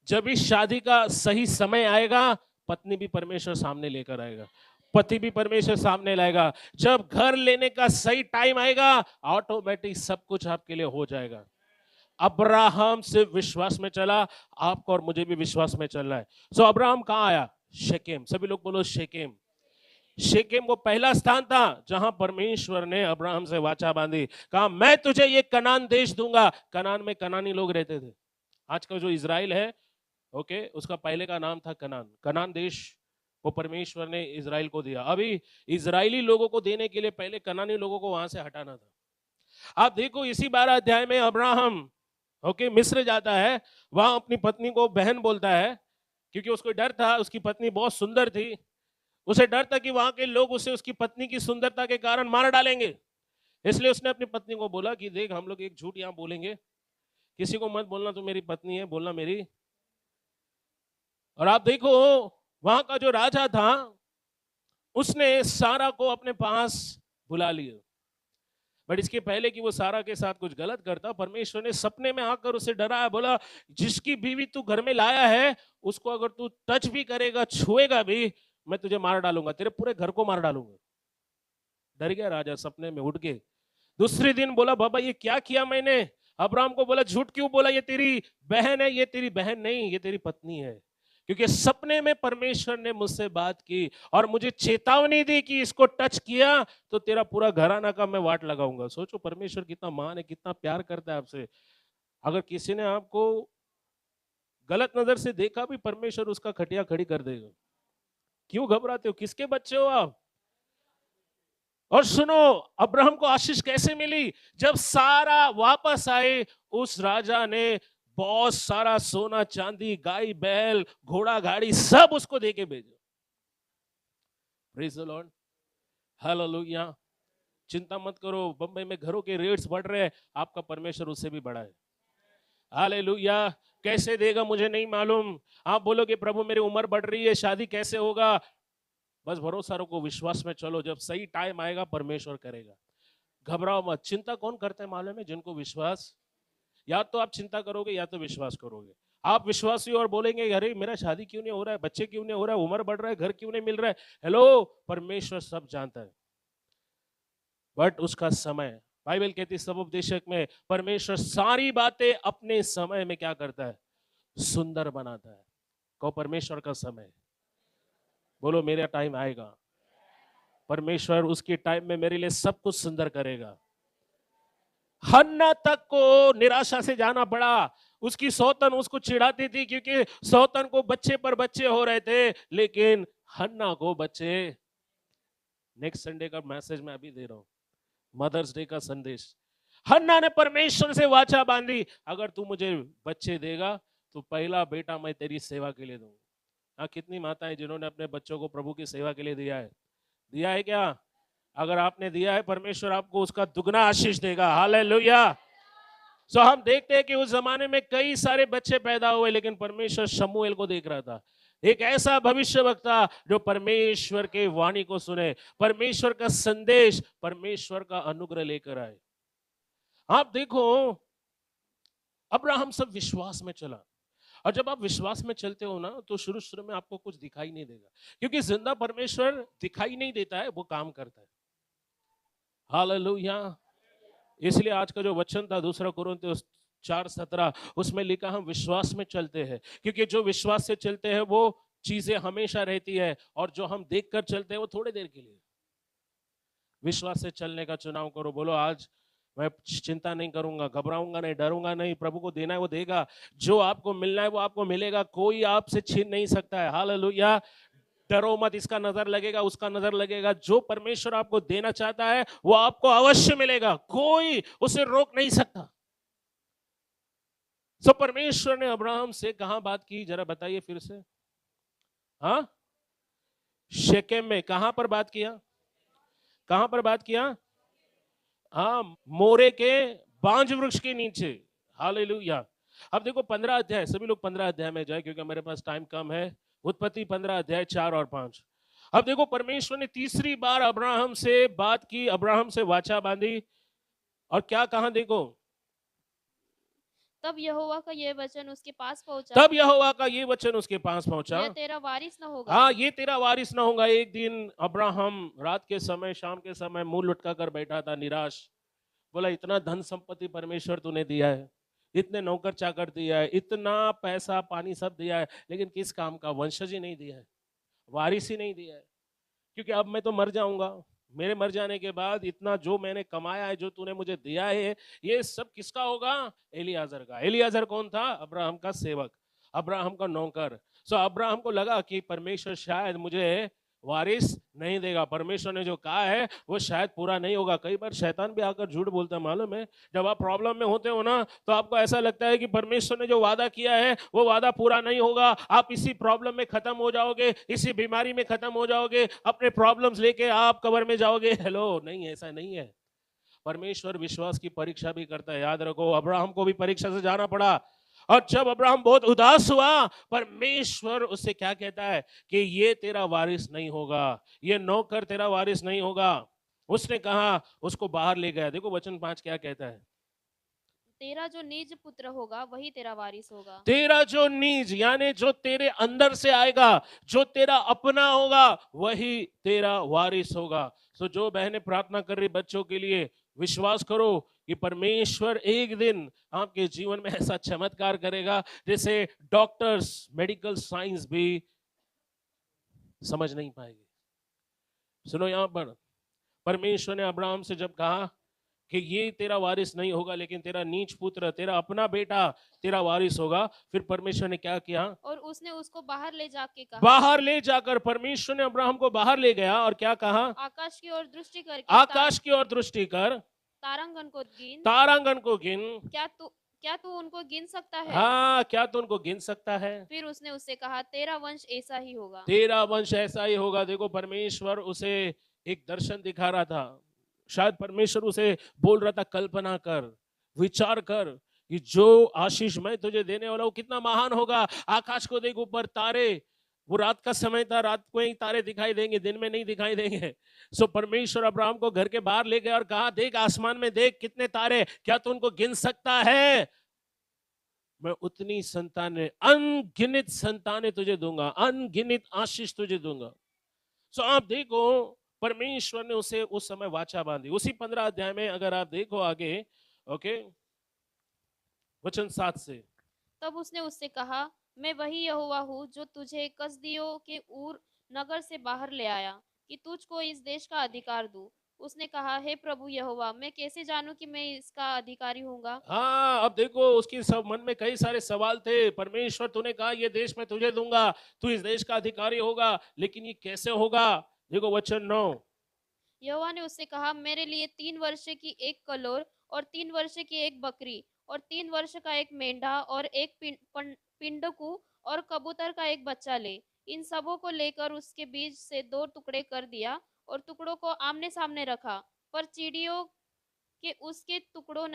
जब भी शादी का सही समय आएगा, पत्नी भी परमेश्वर सामने लेकर आएगा, पति भी परमेश्वर सामने लाएगा। जब घर लेने का सही टाइम आएगा, ऑटोमेटिक सब कुछ आपके लिए हो जाएगा। अब्राहम सिर्फ विश्वास में चला, आपको और मुझे भी विश्वास में चलना है। सो अब्राहम कहां आया? शेकेम। सभी लोग बोलो शेकेम। शेकेम वो पहला स्थान था जहां परमेश्वर ने अब्राहम से वाचा बांधी, कहा मैं तुझे ये कनान देश दूंगा। कनान में कनानी लोग रहते थे। आज का जो इजराइल है, ओके, उसका पहले का नाम था कनान। कनान देश वो परमेश्वर ने इजराइल को दिया। अभी इजरायली लोगों को देने के लिए पहले कनानी लोगों को वहां से हटाना था। आप देखो इसी 12 अध्याय में अब्राहम ओके मिस्र जाता है। वहां अपनी पत्नी को बहन बोलता है, क्योंकि उसको डर था, उसकी पत्नी बहुत सुंदर थी। उसे डर था कि वहां के लोग उसे उसकी पत्नी की सुंदरता के कारण मार डालेंगे। इसलिए उसने अपनी पत्नी को बोला कि देख, हम लोग एक झूठ यहां बोलेंगे, किसी को मत बोलना तू मेरी पत्नी है, बोलना मेरी। और आप देखो वहां का जो राजा था, उसने सारा को अपने पास बुला लिया। बट इसके पहले कि वो सारा के साथ कुछ गलत करता, परमेश्वर ने सपने में आकर उसे डराया, बोला जिसकी बीवी तू घर में लाया है उसको अगर तू टच भी करेगा, छुएगा भी, मैं तुझे मार डालूंगा, तेरे पूरे घर को मार डालूंगा। डर गया राजा, सपने में उठ के दूसरे दिन बोला बाबा ये क्या किया मैंने। अब्राहम को बोला झूठ क्यों बोला, ये तेरी बहन है। ये तेरी बहन नहीं, ये तेरी पत्नी है, क्योंकि सपने में परमेश्वर ने मुझसे बात की और मुझे चेतावनी दी कि इसको टच किया तो तेरा पूरा घराना का मैं वाट लगाऊंगा। सोचो परमेश्वर कितना महान है, कितना प्यार करता है आपसे। अगर किसी ने आपको गलत नजर से देखा भी, परमेश्वर उसका खटिया खड़ी कर देगा। क्यों घबराते हो, किसके बच्चे हो आप? और सुनो, अब्राहम को आशीष कैसे मिली? जब सारा वापस आए, उस राजा ने बहुत सारा सोना चांदी, गाय बैल, घोड़ा गाड़ी सब उसको देके भेजा। Praise the Lord, hallelujah. चिंता मत करो, बंबई में घरों के रेट्स बढ़ रहे हैं, आपका परमेश्वर उससे भी बड़ा है। हालेलुया। कैसे देगा मुझे नहीं मालूम। आप बोलोगे प्रभु मेरी उम्र बढ़ रही है, शादी कैसे होगा? बस भरोसा रखो, विश्वास में चलो, जब सही टाइम आएगा परमेश्वर करेगा। घबराओ मत। चिंता कौन करते हैं मालूम है? जिनको विश्वास, या तो आप चिंता करोगे या तो विश्वास करोगे। आप विश्वासी और बोलेंगे अरे मेरा शादी क्यों नहीं हो रहा है, बच्चे क्यों नहीं हो रहा है, उम्र बढ़ रहा है, घर क्यों नहीं मिल रहा है। हेलो, परमेश्वर सब जानता है, बट उसका समय, बाइबल कहती है सब उपदेशक में परमेश्वर सारी बातें अपने समय में क्या करता है? सुंदर बनाता है। कहो परमेश्वर का समय, बोलो मेरा टाइम आएगा, परमेश्वर उसके टाइम में मेरे लिए सब कुछ सुंदर करेगा। हन्ना तक को निराशा से जाना पड़ा। उसकी सौतन उसको चिढ़ाती थी क्योंकि सौतन को बच्चे पर बच्चे हो रहे थे, लेकिन हन्ना को बच्चे। नेक्स्ट संडे का मैसेज मैं अभी दे रहा हूं, मदर्स डे का संदेश। हन्ना ने परमेश्वर से वाचा बांधी, अगर तू मुझे बच्चे देगा तो पहला बेटा मैं तेरी सेवा के लिए दूंगा। हाँ, कितनी माताएं जिन्होंने अपने बच्चों को प्रभु की सेवा के लिए दिया है? दिया है क्या? अगर आपने दिया है, परमेश्वर आपको उसका दुगना आशीष देगा। हालेलुया। सो हम देखते हैं कि उस जमाने में कई सारे बच्चे पैदा हुए, लेकिन परमेश्वर शमूएल को देख रहा था, एक ऐसा भविष्यवक्ता जो परमेश्वर के वाणी को सुने, परमेश्वर का संदेश, परमेश्वर का अनुग्रह लेकर आए। आप देखो, अब्राहम सब विश्वास में चला, और जब आप विश्वास में चलते हो ना, तो शुरू शुरू में आपको कुछ दिखाई नहीं देगा, क्योंकि जिंदा परमेश्वर दिखाई नहीं देता है, वो काम करता है। हालेलुया। इसलिए आज का जो वचन था 2 कोरिन्थियोस 4:17, उसमें लिखा हम विश्वास में चलते हैं, क्योंकि जो विश्वास से चलते हैं वो चीजें हमेशा रहती है, और जो हम देखकर चलते हैं वो थोड़ी देर के लिए। विश्वास से चलने का चुनाव करो। बोलो आज मैं चिंता नहीं करूंगा, घबराऊंगा नहीं, डरूंगा नहीं, प्रभु को देना है वो देगा, जो आपको मिलना है वो आपको मिलेगा, कोई आपसे छीन नहीं सकता है। हालेलुया। डरो मत, इसका नजर लगेगा, उसका नजर लगेगा, जो परमेश्वर आपको देना चाहता है वो आपको अवश्य मिलेगा, कोई उसे रोक नहीं सकता। सो परमेश्वर ने अब्राहम से कहां बात की, जरा बताइए फिर से। हाँ, शेकेम में। कहां पर बात किया? कहां पर बात किया? हाँ, मोरे के बांज वृक्ष के नीचे। हालेलुया। अब देखो 15 अध्याय, सभी लोग 15 अध्याय में जाए क्योंकि मेरे पास टाइम कम है। उत्पत्ति 15 अध्याय 4 और 5। अब देखो परमेश्वर ने तीसरी बार अब्राहम से बात की, अब्राहम से वाचा बांधी, और क्या कहा देखो। तब यहोवा का ये वचन उसके पास पहुंचा, तब यहोवा का ये वचन उसके पास पहुंचा, यह तेरा वारिस न होगा। हाँ, ये तेरा वारिस न होगा। एक दिन अब्राहम रात के समय, शाम के समय मुंह लुटका कर बैठा था, निराश। बोला इतना धन संपत्ति परमेश्वर तूने दिया है, इतने नौकर चाकर दिया है, इतना पैसा पानी सब दिया है, लेकिन किस काम का? वंशज ही नहीं दिया है, वारिस ही नहीं दिया है, क्योंकि अब मैं तो मर जाऊंगा। मेरे मर जाने के बाद इतना जो मैंने कमाया है, जो तूने मुझे दिया है, ये सब किसका होगा? एलियाजर का। एलियाजर कौन था? अब्राहम का सेवक, अब्राहम का नौकर। सो अब्राहम को लगा कि परमेश्वर शायद मुझे वारिस नहीं देगा, परमेश्वर ने जो कहा है वो शायद पूरा नहीं होगा। कई बार शैतान भी आकर झूठ बोलता है, मालूम है? जब आप प्रॉब्लम में होते हो ना, तो आपको ऐसा लगता है कि परमेश्वर ने जो वादा किया है वो वादा पूरा नहीं होगा, आप इसी प्रॉब्लम में खत्म हो जाओगे, इसी बीमारी में खत्म हो जाओगे, अपने प्रॉब्लम्स लेके आप कब्र में जाओगे। हेलो, नहीं, ऐसा नहीं है। परमेश्वर विश्वास की परीक्षा भी करता है। याद रखो, अब्राहम को भी परीक्षा से जाना पड़ा, और जब अब्राहम बहुत उदास हुआ, परमेश्वर उससे क्या कहता है कि ये तेरा वारिस नहीं होगा, ये नौकर तेरा वारिस नहीं होगा। उसने कहा, उसको बाहर ले गया। देखो वचन 5 क्या कहता है, तेरा जो निज पुत्र होगा वही तेरा वारिस होगा। तेरा जो नीज यानी जो तेरे अंदर से आएगा, जो तेरा अपना होगा, वही तेरा वारिस होगा। सो जो बहनें प्रार्थना कर रही बच्चों के लिए, विश्वास करो कि परमेश्वर एक दिन आपके जीवन में ऐसा चमत्कार करेगा जैसे डॉक्टर्स, मेडिकल साइंस भी समझ नहीं पाएगी। सुनो यहां पर, परमेश्वर ने अब्राहम से जब कहा कि ये तेरा वारिस नहीं होगा, लेकिन तेरा नीच पुत्र, तेरा अपना बेटा तेरा वारिस होगा, फिर परमेश्वर ने क्या किया, और उसने उसको बाहर ले जाके कहा, बाहर ले जाकर परमेश्वर ने अब्राहम को बाहर ले गया और क्या कहा, आकाश की ओर दृष्टि करके आकाश की ओर दृष्टि कर, तारांगन को गिन, तारांगन को गिन। क्या तू उनको गिन सकता है? हाँ, क्या तू उनको गिन सकता है? फिर उसने उससे कहा, तेरा वंश ऐसा ही होगा। तेरा वंश ऐसा ही होगा। देखो परमेश्वर उसे एक दर्शन दिखा रहा था, शायद परमेश्वर उसे बोल रहा था, कल्पना कर, विचार कर कि जो आशीष मैं तुझे देने वाला हूं कितना महान होगा। आकाश को देख, ऊपर तारे, वो रात का समय था, रात को ही तारे दिखाई देंगे, दिन में नहीं दिखाई देंगे। सो परमेश्वर अब्राहम को घर के बाहर ले गया और कहा, देख आसमान में देख कितने तारे, क्या तू उनको गिन सकता है? मैं उतनी संतानें, अनगिनत संतानें तुझे दूंगा, अनगिनत आशीष तुझे दूंगा। सो आप देखो, परमेश्वर ने उसे उस समय वाचा बांधी। उसी 15 अध्याय में अगर आप देखो आगे, ओके, वचन 7 से, तब उसने उससे कहा, मैं वही यहोवा हूँ जो तुझे कसदियों के ऊर नगर से बाहर ले आया कि तुझको इस देश का अधिकार दूं। उसने कहा, हे प्रभु यहोवा, मैं कैसे जानूं कि मैं इसका अधिकारी हूँगा? हाँ, अब देखो उसकी सब मन में कई सारे सवाल थे। परमेश्वर तूने कहा ये देश मैं तुझे दूंगा, तू इस देश का अधिकारी होगा, लेकिन ये कैसे होगा? देखो वचन 9, यहोवा ने उससे कहा, मेरे लिए 3 वर्ष की एक कलोर और 3 वर्ष की एक बकरी और 3 वर्ष का एक मेंढा और एक पिंडकू और कबूतर का एक बच्चा ले। इन सबों को लेकर उसके बीच से 2 टुकड़े कर दिया और टुकड़ों को आमने सामने रखा, पर चिड़ियों के उसके टुकड़े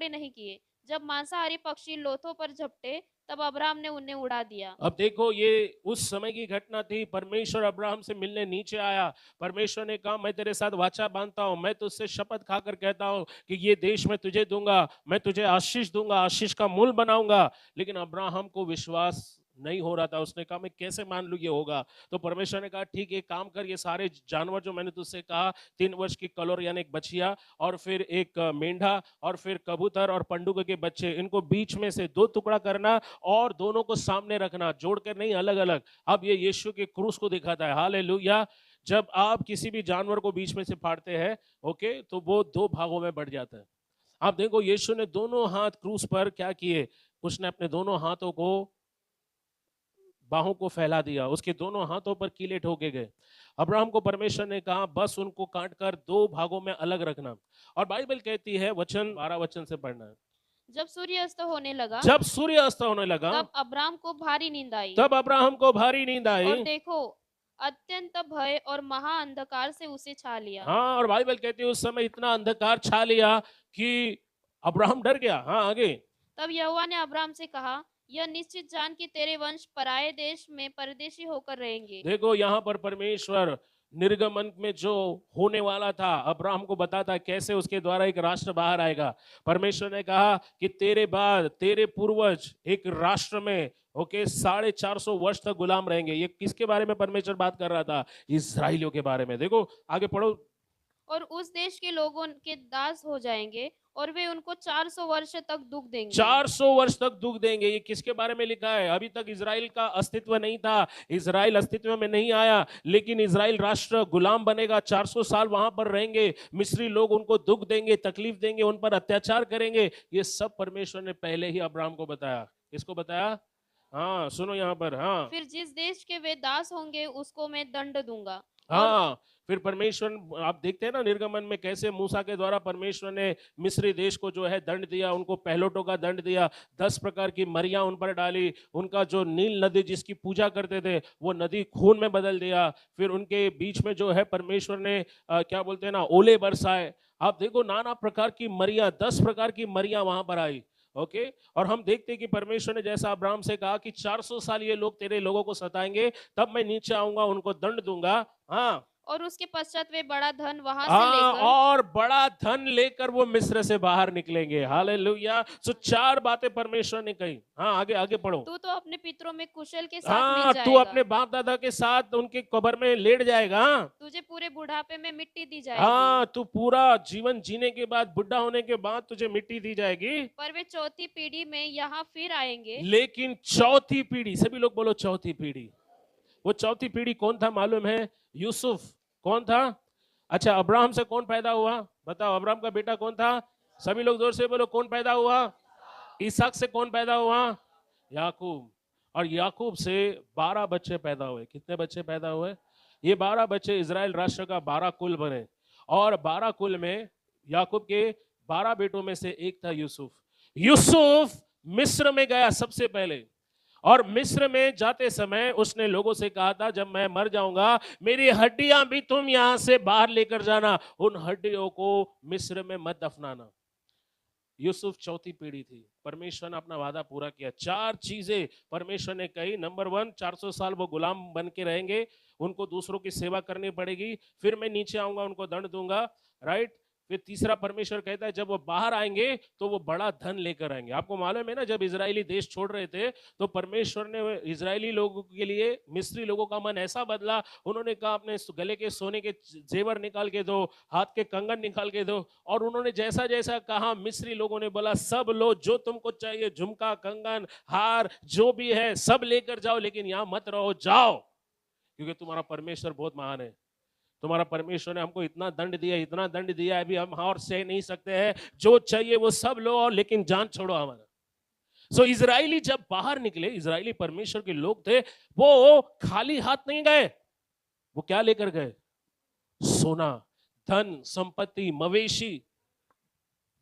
नहीं किए। जब मांसाहारी पक्षी लोथों पर झपटे, तब अब्राहम ने उन्हें उड़ा दिया। अब देखो ये उस समय की घटना थी। परमेश्वर अब्राहम से मिलने नीचे आया। परमेश्वर ने कहा, मैं तेरे साथ वाचा बांधता हूं, मैं तुझसे शपथ खाकर कहता हूं कि ये देश मैं तुझे दूंगा, मैं तुझे आशीष दूंगा, आशीष का मूल बनाऊंगा। लेकिन अब्राहम को विश्वास नहीं हो रहा था। उसने कहा, मैं कैसे मान लूं ये होगा? तो परमेश्वर ने कहा, ठीक है, काम कर, ये सारे जानवर जो मैंने तुझसे कहा, 3 वर्ष की कलोर यानी एक बछिया और फिर एक मेंढा और फिर कबूतर और पंडुक के बच्चे, इनको बीच में से 2 टुकड़ा करना और दोनों को सामने रखना, जोड़कर नहीं, अलग अलग। अब ये यीशु के क्रूस को दिखाता है। हालेलुया। जब आप किसी भी जानवर को बीच में से फाड़ते हैं, ओके, तो वो 2 भागों में बढ़ जाता है। आप देखो यीशु ने दोनों हाथ क्रूस पर क्या किए, उसने अपने दोनों हाथों को, बाहों को फैला दिया, उसके दोनों हाथों पर कीले ठोके गए। अब्राहम को परमेश्वर ने कहा, बस उनको काटकर 2 भागों में अलग रखना। और बाइबल कहती है, वचन 12 वचन से पढ़ना है, जब सूर्यास्त होने लगा, जब सूर्यास्त होने लगा, तब अब्राहम को भारी नींद आई। तब अब्राहम को भारी नींद और आई। देखो, अत्यंत भय और महा अंधकार से उसे छा लिया। हाँ, और बाइबल कहती है उस समय इतना अंधकार छा लिया कि अब्राहम डर गया। हाँ, आगे, तब यहोवा ने अब्राहम से कहा, यह निश्चित जान कि तेरे वंश पराये देश में परदेशी होकर रहेंगे। देखो यहाँ पर परमेश्वर निर्गमन में जो होने वाला था अब्राहम को बताता है, कैसे उसके द्वारा एक राष्ट्र बाहर आएगा। परमेश्वर ने कहा कि तेरे बाद तेरे पूर्वज एक राष्ट्र में, ओके, 450 वर्ष तक गुलाम रहेंगे। ये किसके बारे में परमेश्वर बात कर रहा था? इस्राएलियों के बारे में। देखो आगे पढ़ो, और उस देश के लोगों के दास हो जाएंगे और वे उनको 400 वर्ष तक दुख देंगे। 400 वर्ष तक दुख देंगे। ये किसके बारे में लिखा है? अभी तक इजराइल का अस्तित्व नहीं था, इजराइल अस्तित्व में नहीं आया, लेकिन इजराइल राष्ट्र गुलाम बनेगा, 400 साल वहां पर रहेंगे। मिस्री लोग उनको दुख देंगे, तकलीफ देंगे, उन पर अत्याचार करेंगे। ये सब परमेश्वर ने पहले ही अब्राहम को बताया। किसको बताया? हाँ, सुनो यहाँ पर। हाँ, फिर जिस देश के वे दास होंगे उसको मैं दंड दूंगा। हाँ, फिर परमेश्वर, आप देखते हैं ना निर्गमन में कैसे मूसा के द्वारा परमेश्वर ने मिस्री देश को जो है दंड दिया, उनको पहलोटों का दंड दिया, 10 प्रकार की मरियां उन पर डाली, उनका जो नील नदी जिसकी पूजा करते थे वो नदी खून में बदल दिया। फिर उनके बीच में जो है परमेश्वर ने क्या बोलते हैं ना, ओले बरसाए। आप देखो नाना प्रकार की मरियां, 10 प्रकार की मरियां वहां पर आई। ओके, और हम देखते हैं कि परमेश्वर ने जैसा अब्राहम से कहा कि 400 साल ये लोग तेरे लोगों को सताएंगे, तब मैं नीचे आऊंगा, उनको दंड दूंगा। हाँ, और उसके पश्चात वे बड़ा धन वहां से हाँ, लेकर और बड़ा धन लेकर वो मिस्र से बाहर निकलेंगे। हालेलुया। सो 4 बातें परमेश्वर ने कही। हाँ, आगे आगे पढ़ो। तू तो अपने पितरों में कुशल के साथ मिल हाँ, तू जाएगा, अपने बाप दादा के साथ उनके कब्र में लेट जाएगा। हाँ, तुझे पूरे बुढ़ापे में मिट्टी दी जाएगी, हाँ, तू पूरा जीवन जीने के बाद, बुढ़ा होने के बाद तुझे मिट्टी दी जाएगी। पर वे चौथी पीढ़ी में यहाँ फिर आएंगे। लेकिन चौथी पीढ़ी, सभी लोग बोलो चौथी पीढ़ी। वो चौथी पीढ़ी कौन था मालूम है? यूसुफ। कौन था? अच्छा, अब्राहम से कौन पैदा हुआ? बताओ, अब्राहम का बेटा कौन था? सभी लोग जोर से बोलो, कौन पैदा हुआ? इसहाक से कौन पैदा हुआ? याकूब। और याकूब से 12 बच्चे पैदा हुए। कितने बच्चे पैदा हुए? ये 12 बच्चे इजराइल राष्ट्र का 12 कुल बने। और 12 कुल में याकूब के 12 बेटों में से एक था यूसुफ। यूसुफ मिस्र में गया सबसे पहले, और मिस्र में जाते समय उसने लोगों से कहा था, जब मैं मर जाऊंगा मेरी हड्डियां भी तुम यहां से बाहर लेकर जाना, उन हड्डियों को मिस्र में मत दफनाना। यूसुफ चौथी पीढ़ी थी। परमेश्वर ने अपना वादा पूरा किया। 4 चीजें परमेश्वर ने कही। नंबर 1, 400 साल वो गुलाम बन के रहेंगे, उनको दूसरों की सेवा करनी पड़ेगी, फिर मैं नीचे आऊंगा, उनको दंड दूंगा, राइट। फिर तीसरा, परमेश्वर कहता है जब वो बाहर आएंगे तो वो बड़ा धन लेकर आएंगे। आपको मालूम है ना, जब इजरायली देश छोड़ रहे थे तो परमेश्वर ने इजरायली लोगों के लिए मिस्री लोगों का मन ऐसा बदला, उन्होंने कहा अपने गले के सोने के जेवर निकाल के दो, हाथ के कंगन निकाल के दो, और उन्होंने जैसा जैसा कहा मिस्री लोगों ने बोला सब लो, जो तुमको चाहिए, झुमका, कंगन, हार, जो भी है सब लेकर जाओ, लेकिन यहां मत रहो, जाओ, क्योंकि तुम्हारा परमेश्वर बहुत महान है। तुम्हारा परमेश्वर ने हमको इतना दंड दिया, इतना दंड दिया, अभी हम और सह नहीं सकते हैं, जो चाहिए वो सब लो, और लेकिन जान छोड़ो हमारा। सो इजरायली जब बाहर निकले, इजरायली परमेश्वर के लोग थे, वो खाली हाथ नहीं गए। वो क्या लेकर गए? सोना, धन, संपत्ति, मवेशी,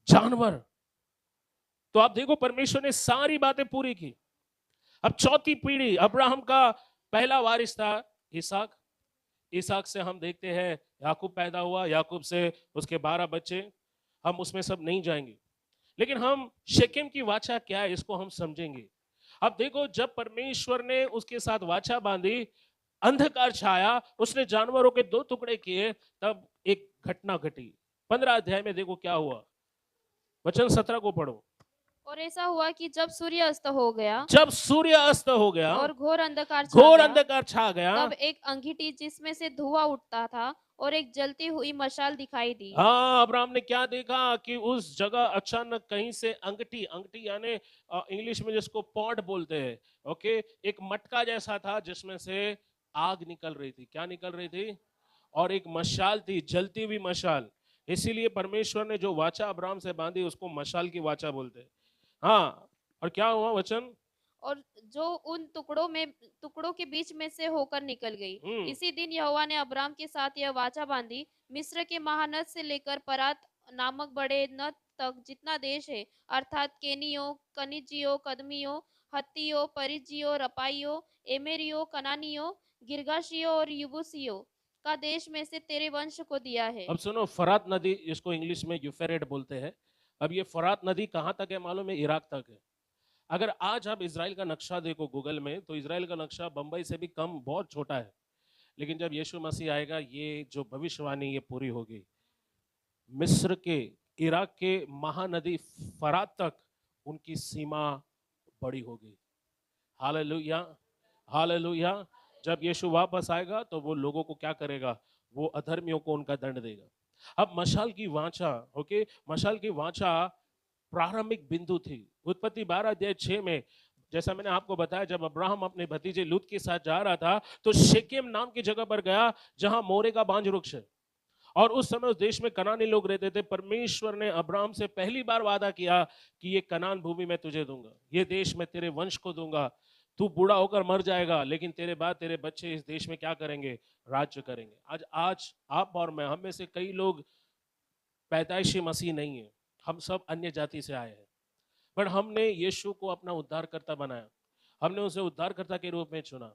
जानवर। तो आप देखो, परमेश्वर ने सारी बातें पूरी की। अब चौथी पीढ़ी, अब्राहम का पहला वारिस था इसहाक। इसहाक से हम देखते हैं याकूब पैदा हुआ, याकूब से उसके 12 बच्चे। हम उसमें सब नहीं जाएंगे, लेकिन हम शेकेम की वाचा क्या है इसको हम समझेंगे। अब देखो, जब परमेश्वर ने उसके साथ वाचा बांधी, अंधकार छाया, उसने जानवरों के 2 टुकड़े किए, तब एक घटना घटी। 15 अध्याय में देखो क्या हुआ। वचन 17 को पढ़ो। और ऐसा हुआ कि जब सूर्य अस्त हो गया, जब सूर्य अस्त हो गया और घोर अंधकार छा गया, तब एक अंगीठी जिसमें से धुआं उठता था और एक जलती हुई मशाल दिखाई दी। हाँ, अब्राहम ने क्या देखा कि उस जगह अचानक कहीं से अंगठी, अंगठी यानी इंग्लिश में जिसको पॉट बोलते हैं, ओके, एक मटका जैसा था जिसमें से आग निकल रही थी। क्या निकल रही थी? और एक मशाल थी, जलती हुई मशाल। इसीलिए परमेश्वर ने जो वाचा अब्राहम से बांधी उसको मशाल की वाचा बोलते हैं। हाँ, और क्या हुआ वचन? और जो उन टुकड़ों के बीच में से होकर निकल गई। इसी दिन यहोवा ने अब्राम के साथ यह वाचा बांधी, मिस्र के महानद से लेकर परात नामक बड़े नद तक जितना देश है, अर्थात केनियों, कनिजियों, कदमियों, हत्तियों, परिजियों, रपाइयों, एमेरियों, कनानियों, गिरगाशियों और युबूसियों का देश में से तेरे वंश को दिया है। अब सुनो, फरात नदी, इसको इंग्लिश में यूफ्रेट बोलते हैं। अब ये फरात नदी कहां तक है मालूम है? इराक तक है। अगर आज आप इजराइल का नक्शा देखो गूगल में, तो इजराइल का नक्शा बंबई से भी कम, बहुत छोटा है। लेकिन जब यीशु मसीह आएगा, ये जो भविष्यवाणी ये पूरी होगी। मिस्र के, इराक के महानदी फरात तक उनकी सीमा बड़ी होगी। Hallelujah, hallelujah. जब यीशु वापस आएगा तो वो लोगों को क्या करेगा? वो अधर्मियों को उनका दंड देगा। अब मशाल की वाचा, ओके, मशाल की वाचा प्रारंभिक बिंदु थी। उत्पत्ति 12 अध्याय 6 में, जैसा मैंने आपको बताया, जब अब्राहम अपने भतीजे लूत के साथ जा रहा था तो शेकेम नाम की जगह पर गया जहां मोरे का बांज वृक्ष है, और उस समय उस देश में कनानी लोग रहते थे। परमेश्वर ने अब्राहम से पहली बार वादा किया कि ये कनान भूमि मैं तुझे दूंगा, ये देश मैं तेरे वंश को दूंगा। तू बूढ़ा होकर मर जाएगा, लेकिन तेरे बाद तेरे बच्चे इस देश में क्या करेंगे? राज्य करेंगे। आज आप और मैं, हम में से कई लोग पैदाइशी मसीह नहीं है, हम सब अन्य जाति से आए हैं, पर हमने यीशु को अपना उद्धारकर्ता बनाया, हमने उसे उद्धारकर्ता के रूप में चुना।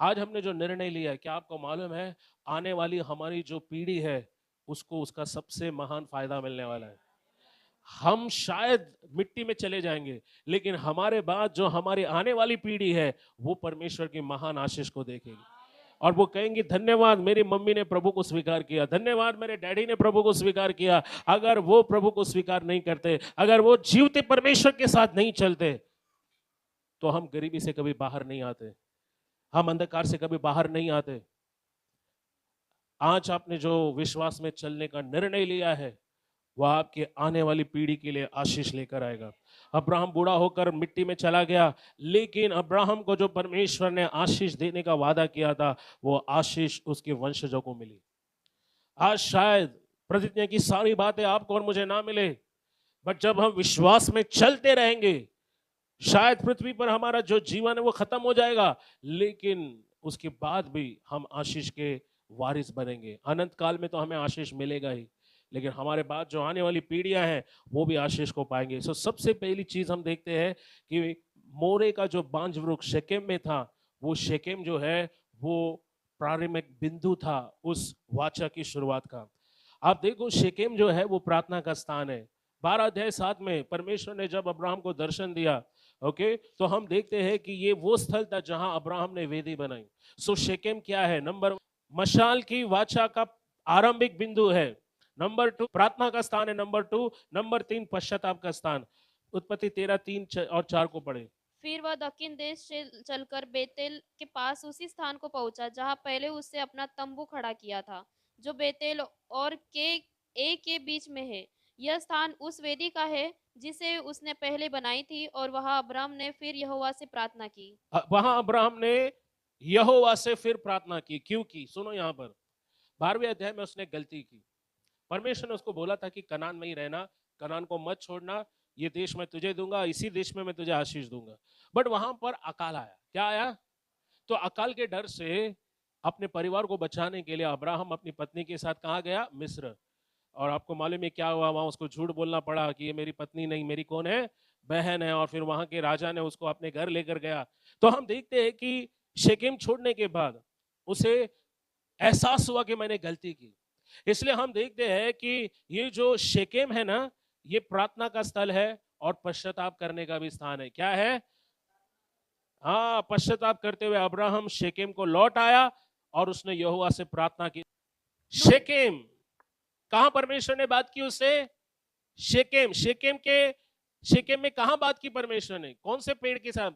आज हमने जो निर्णय लिया है, क्या आपको मालूम है, आने वाली हमारी जो पीढ़ी है उसको उसका सबसे महान फायदा मिलने वाला है। हम शायद मिट्टी में चले जाएंगे, लेकिन हमारे बाद जो हमारी आने वाली पीढ़ी है वो परमेश्वर की महान आशीष को देखेगी। और वो कहेंगी धन्यवाद मेरी मम्मी ने प्रभु को स्वीकार किया, धन्यवाद मेरे डैडी ने प्रभु को स्वीकार किया। अगर वो प्रभु को स्वीकार नहीं करते, अगर वो जीवते परमेश्वर के साथ नहीं चलते, तो हम गरीबी से कभी बाहर नहीं आते, हम अंधकार से कभी बाहर नहीं आते। आज आपने जो विश्वास में चलने का निर्णय लिया है, वह आपके आने वाली पीढ़ी के लिए आशीष लेकर आएगा। अब्राहम बूढ़ा होकर मिट्टी में चला गया, लेकिन अब्राहम को जो परमेश्वर ने आशीष देने का वादा किया था, वो आशीष उसके वंशजों को मिली। आज शायद प्रतिज्ञा की सारी बातें आपको और मुझे ना मिले, बट जब हम विश्वास में चलते रहेंगे, शायद पृथ्वी पर हमारा जो जीवन है वो खत्म हो जाएगा, लेकिन उसके बाद भी हम आशीष के वारिस बनेंगे। अनंत काल में तो हमें आशीष मिलेगा ही, लेकिन हमारे बाद जो आने वाली पीढ़ियां हैं वो भी आशीष को पाएंगे। सो सबसे पहली चीज हम देखते हैं कि मोरे का जो बांज वृक्ष शेकेम में था, वो शेकेम जो है वो प्रारंभिक बिंदु था उस वाचा की शुरुआत का। आप देखो शेकेम जो है वो प्रार्थना का स्थान है। 12:7 में परमेश्वर ने जब अब्राहम को दर्शन दिया, ओके, तो हम देखते हैं कि ये वो स्थल था जहां अब्राहम ने वेदी बनाई। सो शेकेम क्या है? नंबर मशाल की वाचा का आरंभिक बिंदु है। नंबर 2 प्रार्थना का स्थान है। नंबर 3 पश्चाताप का स्थान। उत्पत्ति 13:3 और 4 को पढ़े। फिर वह दक्षिण देश से चलकर बेतेल के पास उसी स्थान को पहुंचा जहां पहले उसने अपना तंबू खड़ा किया था, जो बेतेल और के बीच में है। यह स्थान उस वेदी का है जिसे उसने पहले बनाई थी, और वहां अब्राहम ने फिर यहोवा से प्रार्थना की। वहां अब्राहम ने यहोवा से फिर प्रार्थना की। क्यों की? सुनो, यहाँ पर 12वें अध्याय में उसने गलती की। परमेश्वर ने उसको बोला था कि कनान में ही रहना, कनान को मत छोड़ना, ये देश मैं तुझे दूंगा, इसी देश में मैं तुझे आशीष दूंगा। बट वहां पर अकाल आया। क्या आया? तो अकाल के डर से अपने परिवार को बचाने के लिए अब्राहम अपनी पत्नी के साथ कहाँ गया? मिस्र। और आपको मालूम है क्या हुआ? वहां उसको झूठ बोलना पड़ा कि ये मेरी पत्नी नहीं, मेरी कौन है? बहन है। और फिर वहां के राजा ने उसको अपने घर लेकर गया। तो हम देखते हैं कि शेकेम छोड़ने के बाद उसे एहसास हुआ कि मैंने गलती की। इसलिए हम देखते हैं कि ये जो शेकेम है ना, ये प्रार्थना का स्थल है और पश्चाताप करने का भी स्थान है। क्या है? हाँ, पश्चाताप करते हुए अब्राहम शेकेम को लौट आया और उसने यहोवा से प्रार्थना की। शेकेम कहां परमेश्वर ने बात की उससे? शेकेम में कहां बात की परमेश्वर ने? कौन से पेड़ के साथ?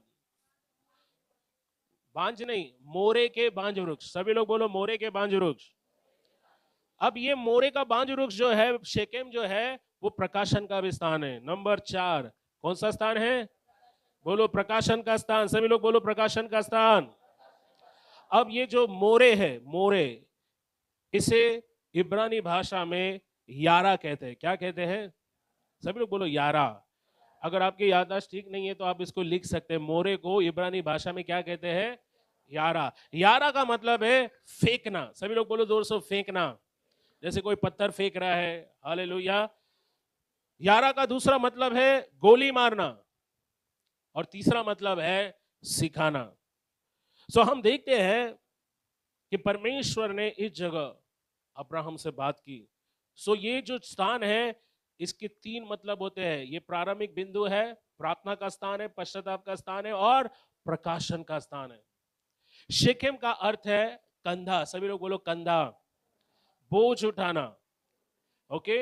बांज नहीं, मोरे के बांज वृक्ष। सभी लोग बोलो मोरे के बांज वृक्ष। अब ये मोरे का बांज वृक्ष जो है, शेकेम जो है, वो प्रकाशन का भी स्थान है। नंबर 4 कौन सा स्थान है? बोलो प्रकाशन का स्थान। सभी लोग बोलो प्रकाशन का स्थान। अब ये जो मोरे है, मोरे, इसे इब्रानी भाषा में यारा कहते हैं। क्या कहते हैं? सभी लोग बोलो यारा। अगर आपकी याददाश्त ठीक नहीं है तो आप इसको लिख सकते हैं। मोरे को इब्रानी भाषा में क्या कहते हैं? यारा। यारा का मतलब है फेंकना। सभी लोग बोलो जोर से, फेंकना। जैसे कोई पत्थर फेंक रहा है। हालेलुया। यारा का दूसरा मतलब है गोली मारना, और तीसरा मतलब है सिखाना। सो हम देखते हैं कि परमेश्वर ने इस जगह अब्राहम से बात की। सो ये जो स्थान है, इसके 3 मतलब होते हैं। ये प्रारंभिक बिंदु है, प्रार्थना का स्थान है, पश्चाताप का स्थान है और प्रकाशन का स्थान है। शेकेम का अर्थ है कंधा। सभी लोग बोलो कंधा, बोझ उठाना। ओके,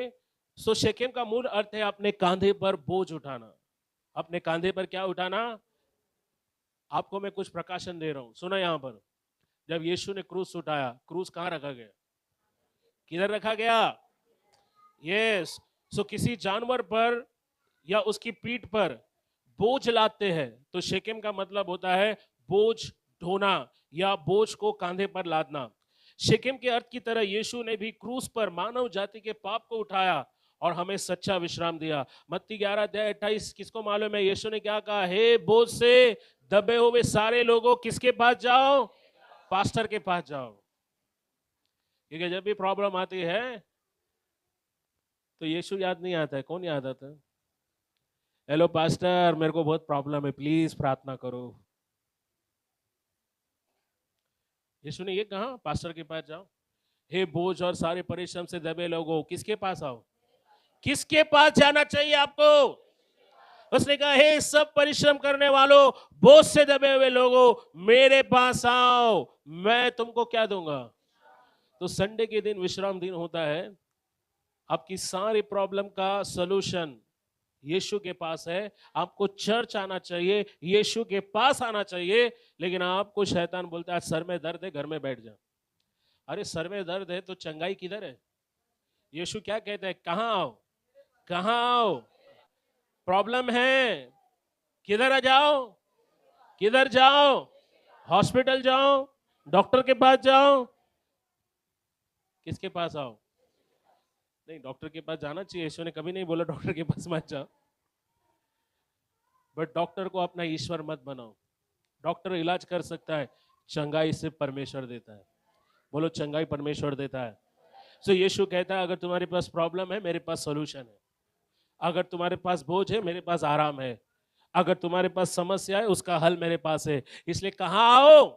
सो शेकेम का मूल अर्थ है अपने कांधे पर बोझ उठाना। अपने कांधे पर क्या उठाना? आपको मैं कुछ प्रकाशन दे रहा हूं, सुना। यहां पर जब यीशु ने क्रूस उठाया, क्रूस कहां रखा गया? किधर रखा गया? यस। सो किसी जानवर पर या उसकी पीठ पर बोझ लादते हैं तो शेकेम का मतलब होता है बोझ ढोना या बोझ को कांधे पर लादना। शेकेम के अर्थ की तरह यीशु ने भी क्रूस पर मानव जाति के पाप को उठाया और हमें सच्चा विश्राम दिया। मत्ती 11:28 किसको मालूम है? यीशु ने क्या कहा? हे बोझ से दबे हुए सारे लोगों, किसके पास जाओ? पास्टर के पास जाओ। क्योंकि जब भी प्रॉब्लम आती है तो यीशु याद नहीं आता है। कौन याद आता है? हेलो पास्टर, मेरे को बहुत प्रॉब्लम है, प्लीज प्रार्थना करो। यीशु ने ये कहा, पास्टर के पास जाओ। हे बोझ और सारे परिश्रम से दबे लोगों, किसके पास आओ? किसके पास जाना चाहिए आपको? उसने कहा, हे सब परिश्रम करने वालों, बोझ से दबे हुए लोगों, मेरे पास आओ, मैं तुमको क्या दूंगा। तो संडे के दिन विश्राम दिन होता है। आपकी सारी प्रॉब्लम का सॉल्यूशन यीशु के पास है। आपको चर्च आना चाहिए, यीशु के पास आना चाहिए, लेकिन आपको शैतान बोलता है सर में दर्द है, घर में बैठ जा। अरे सर में दर्द है तो चंगाई किधर है? यीशु क्या कहते हैं, कहां आओ, कहां आओ, प्रॉब्लम है, किधर आ जाओ, किधर जाओ, हॉस्पिटल जाओ, डॉक्टर के पास जाओ, किसके पास आओ? नहीं, डॉक्टर के पास जाना चाहिए, यीशु ने कभी नहीं बोला डॉक्टर के पास मत जाओ, बट डॉक्टर को अपना ईश्वर मत बनाओ। डॉक्टर इलाज कर सकता है, चंगाई से परमेश्वर देता है। बोलो, चंगाई परमेश्वर देता है। सो यीशु कहता है, अगर तुम्हारे पास प्रॉब्लम है, मेरे पास सॉल्यूशन है। अगर तुम्हारे पास बोझ है, मेरे पास आराम है। अगर तुम्हारे पास समस्या है, उसका हल मेरे पास है। इसलिए कहां आओ,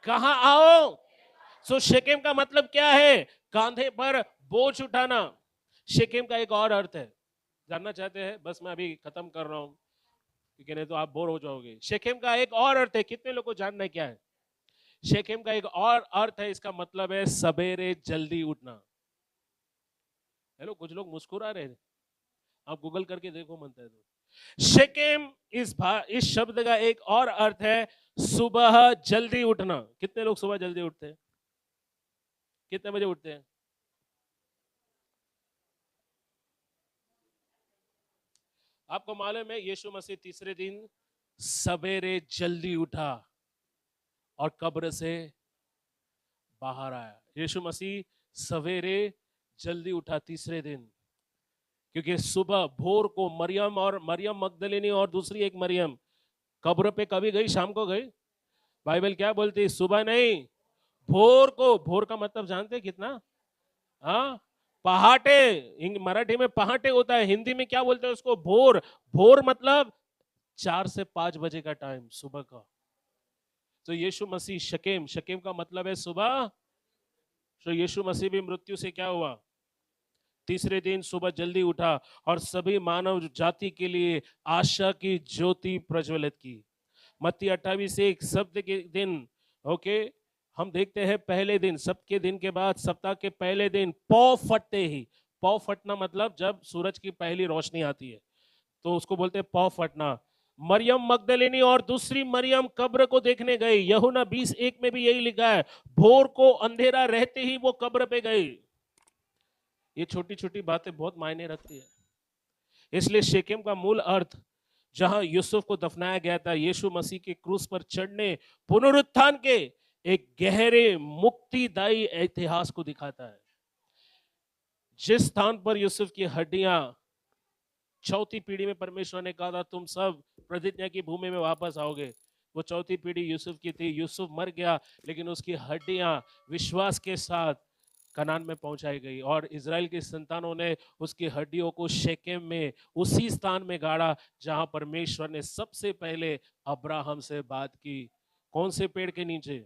कहां आओ। सो शेकेम का मतलब क्या है? कांधे पर बोझ उठाना। शेकेम का एक और अर्थ है, जानना चाहते हैं? बस मैं अभी खत्म कर रहा हूं, क्योंकि नहीं तो आप बोर हो जाओगे। शेकेम का एक और अर्थ है, कितने लोग को जानना है क्या है? शेकेम का एक और अर्थ है, इसका मतलब है सवेरे जल्दी उठना। हेलो, कुछ लोग मुस्कुरा रहे हैं, आप गूगल करके देखो मनता है तो। शेकेम इस शब्द का एक और अर्थ है सुबह जल्दी उठना। कितने लोग सुबह जल्दी उठते हैं? कितने बजे उठते हैं? आपको मालूम है यीशु मसीह तीसरे दिन सवेरे जल्दी उठा और कब्र से बाहर आया। यीशु मसीह सवेरे जल्दी उठा तीसरे दिन, क्योंकि सुबह भोर को मरियम मगदलिनी और दूसरी एक मरियम कब्र पे कभी गई? शाम को गई। बाइबल क्या बोलती है? सुबह नहीं, भोर को। भोर का मतलब जानते हैं कितना? हाँ, पहाटे। मराठी में पहाटे होता है, हिंदी में क्या बोलते हैं उसको? भोर। भोर मतलब 4 से 5 बजे का टाइम सुबह का। तो यीशु मसीह शकेम का मतलब है सुबह। तो यीशु मसीह भी मृत्यु से क्या हुआ? तीसरे दिन सुबह जल्दी उठा और सभी मानव जाति के लिए आशा की ज्योति प्रज्वलित की। मत्ती 28:1 सप्ताह के दिन, ओके, हम देखते हैं पहले दिन, सबके दिन के बाद सप्ताह के पहले दिन पौ फटते ही, पौ फटना मतलब जब सूरज की पहली रोशनी आती है तो उसको बोलते हैं पौ फटना। मरियम मगदलिनी और दूसरी मरियम कब्र को देखने गई। यूहन्ना 20:1 में भी यही लिखा है, भोर को अंधेरा रहते ही वो कब्र पे गई। ये छोटी छोटी बातें बहुत मायने रखती है। इसलिए शेकेम का मूल अर्थ, जहां यूसुफ को दफनाया गया था, यीशु मसीह के क्रूस पर चढ़ने, पुनरुत्थान के एक गहरे मुक्तिदायी इतिहास को दिखाता है। जिस स्थान पर यूसुफ की हड्डियां, चौथी पीढ़ी में परमेश्वर ने कहा था तुम सब प्रतिज्ञा की भूमि में वापस आओगे, वो चौथी पीढ़ी यूसुफ की थी। यूसुफ मर गया, लेकिन उसकी हड्डियां विश्वास के साथ कनान में पहुंचाई गई और इजराइल की संतानों ने उसकी हड्डियों को शेकेम में, उसी स्थान में गाड़ा जहां परमेश्वर ने सबसे पहले अब्राहम से बात की। कौन से पेड़ के नीचे?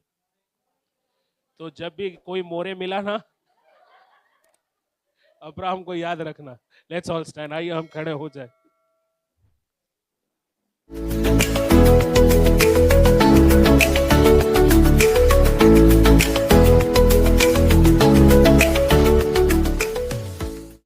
तो जब भी कोई मोरे मिला ना, अब्राहम को याद रखना। लेट्स ऑल स्टैंड, आइए हम खड़े हो जाए।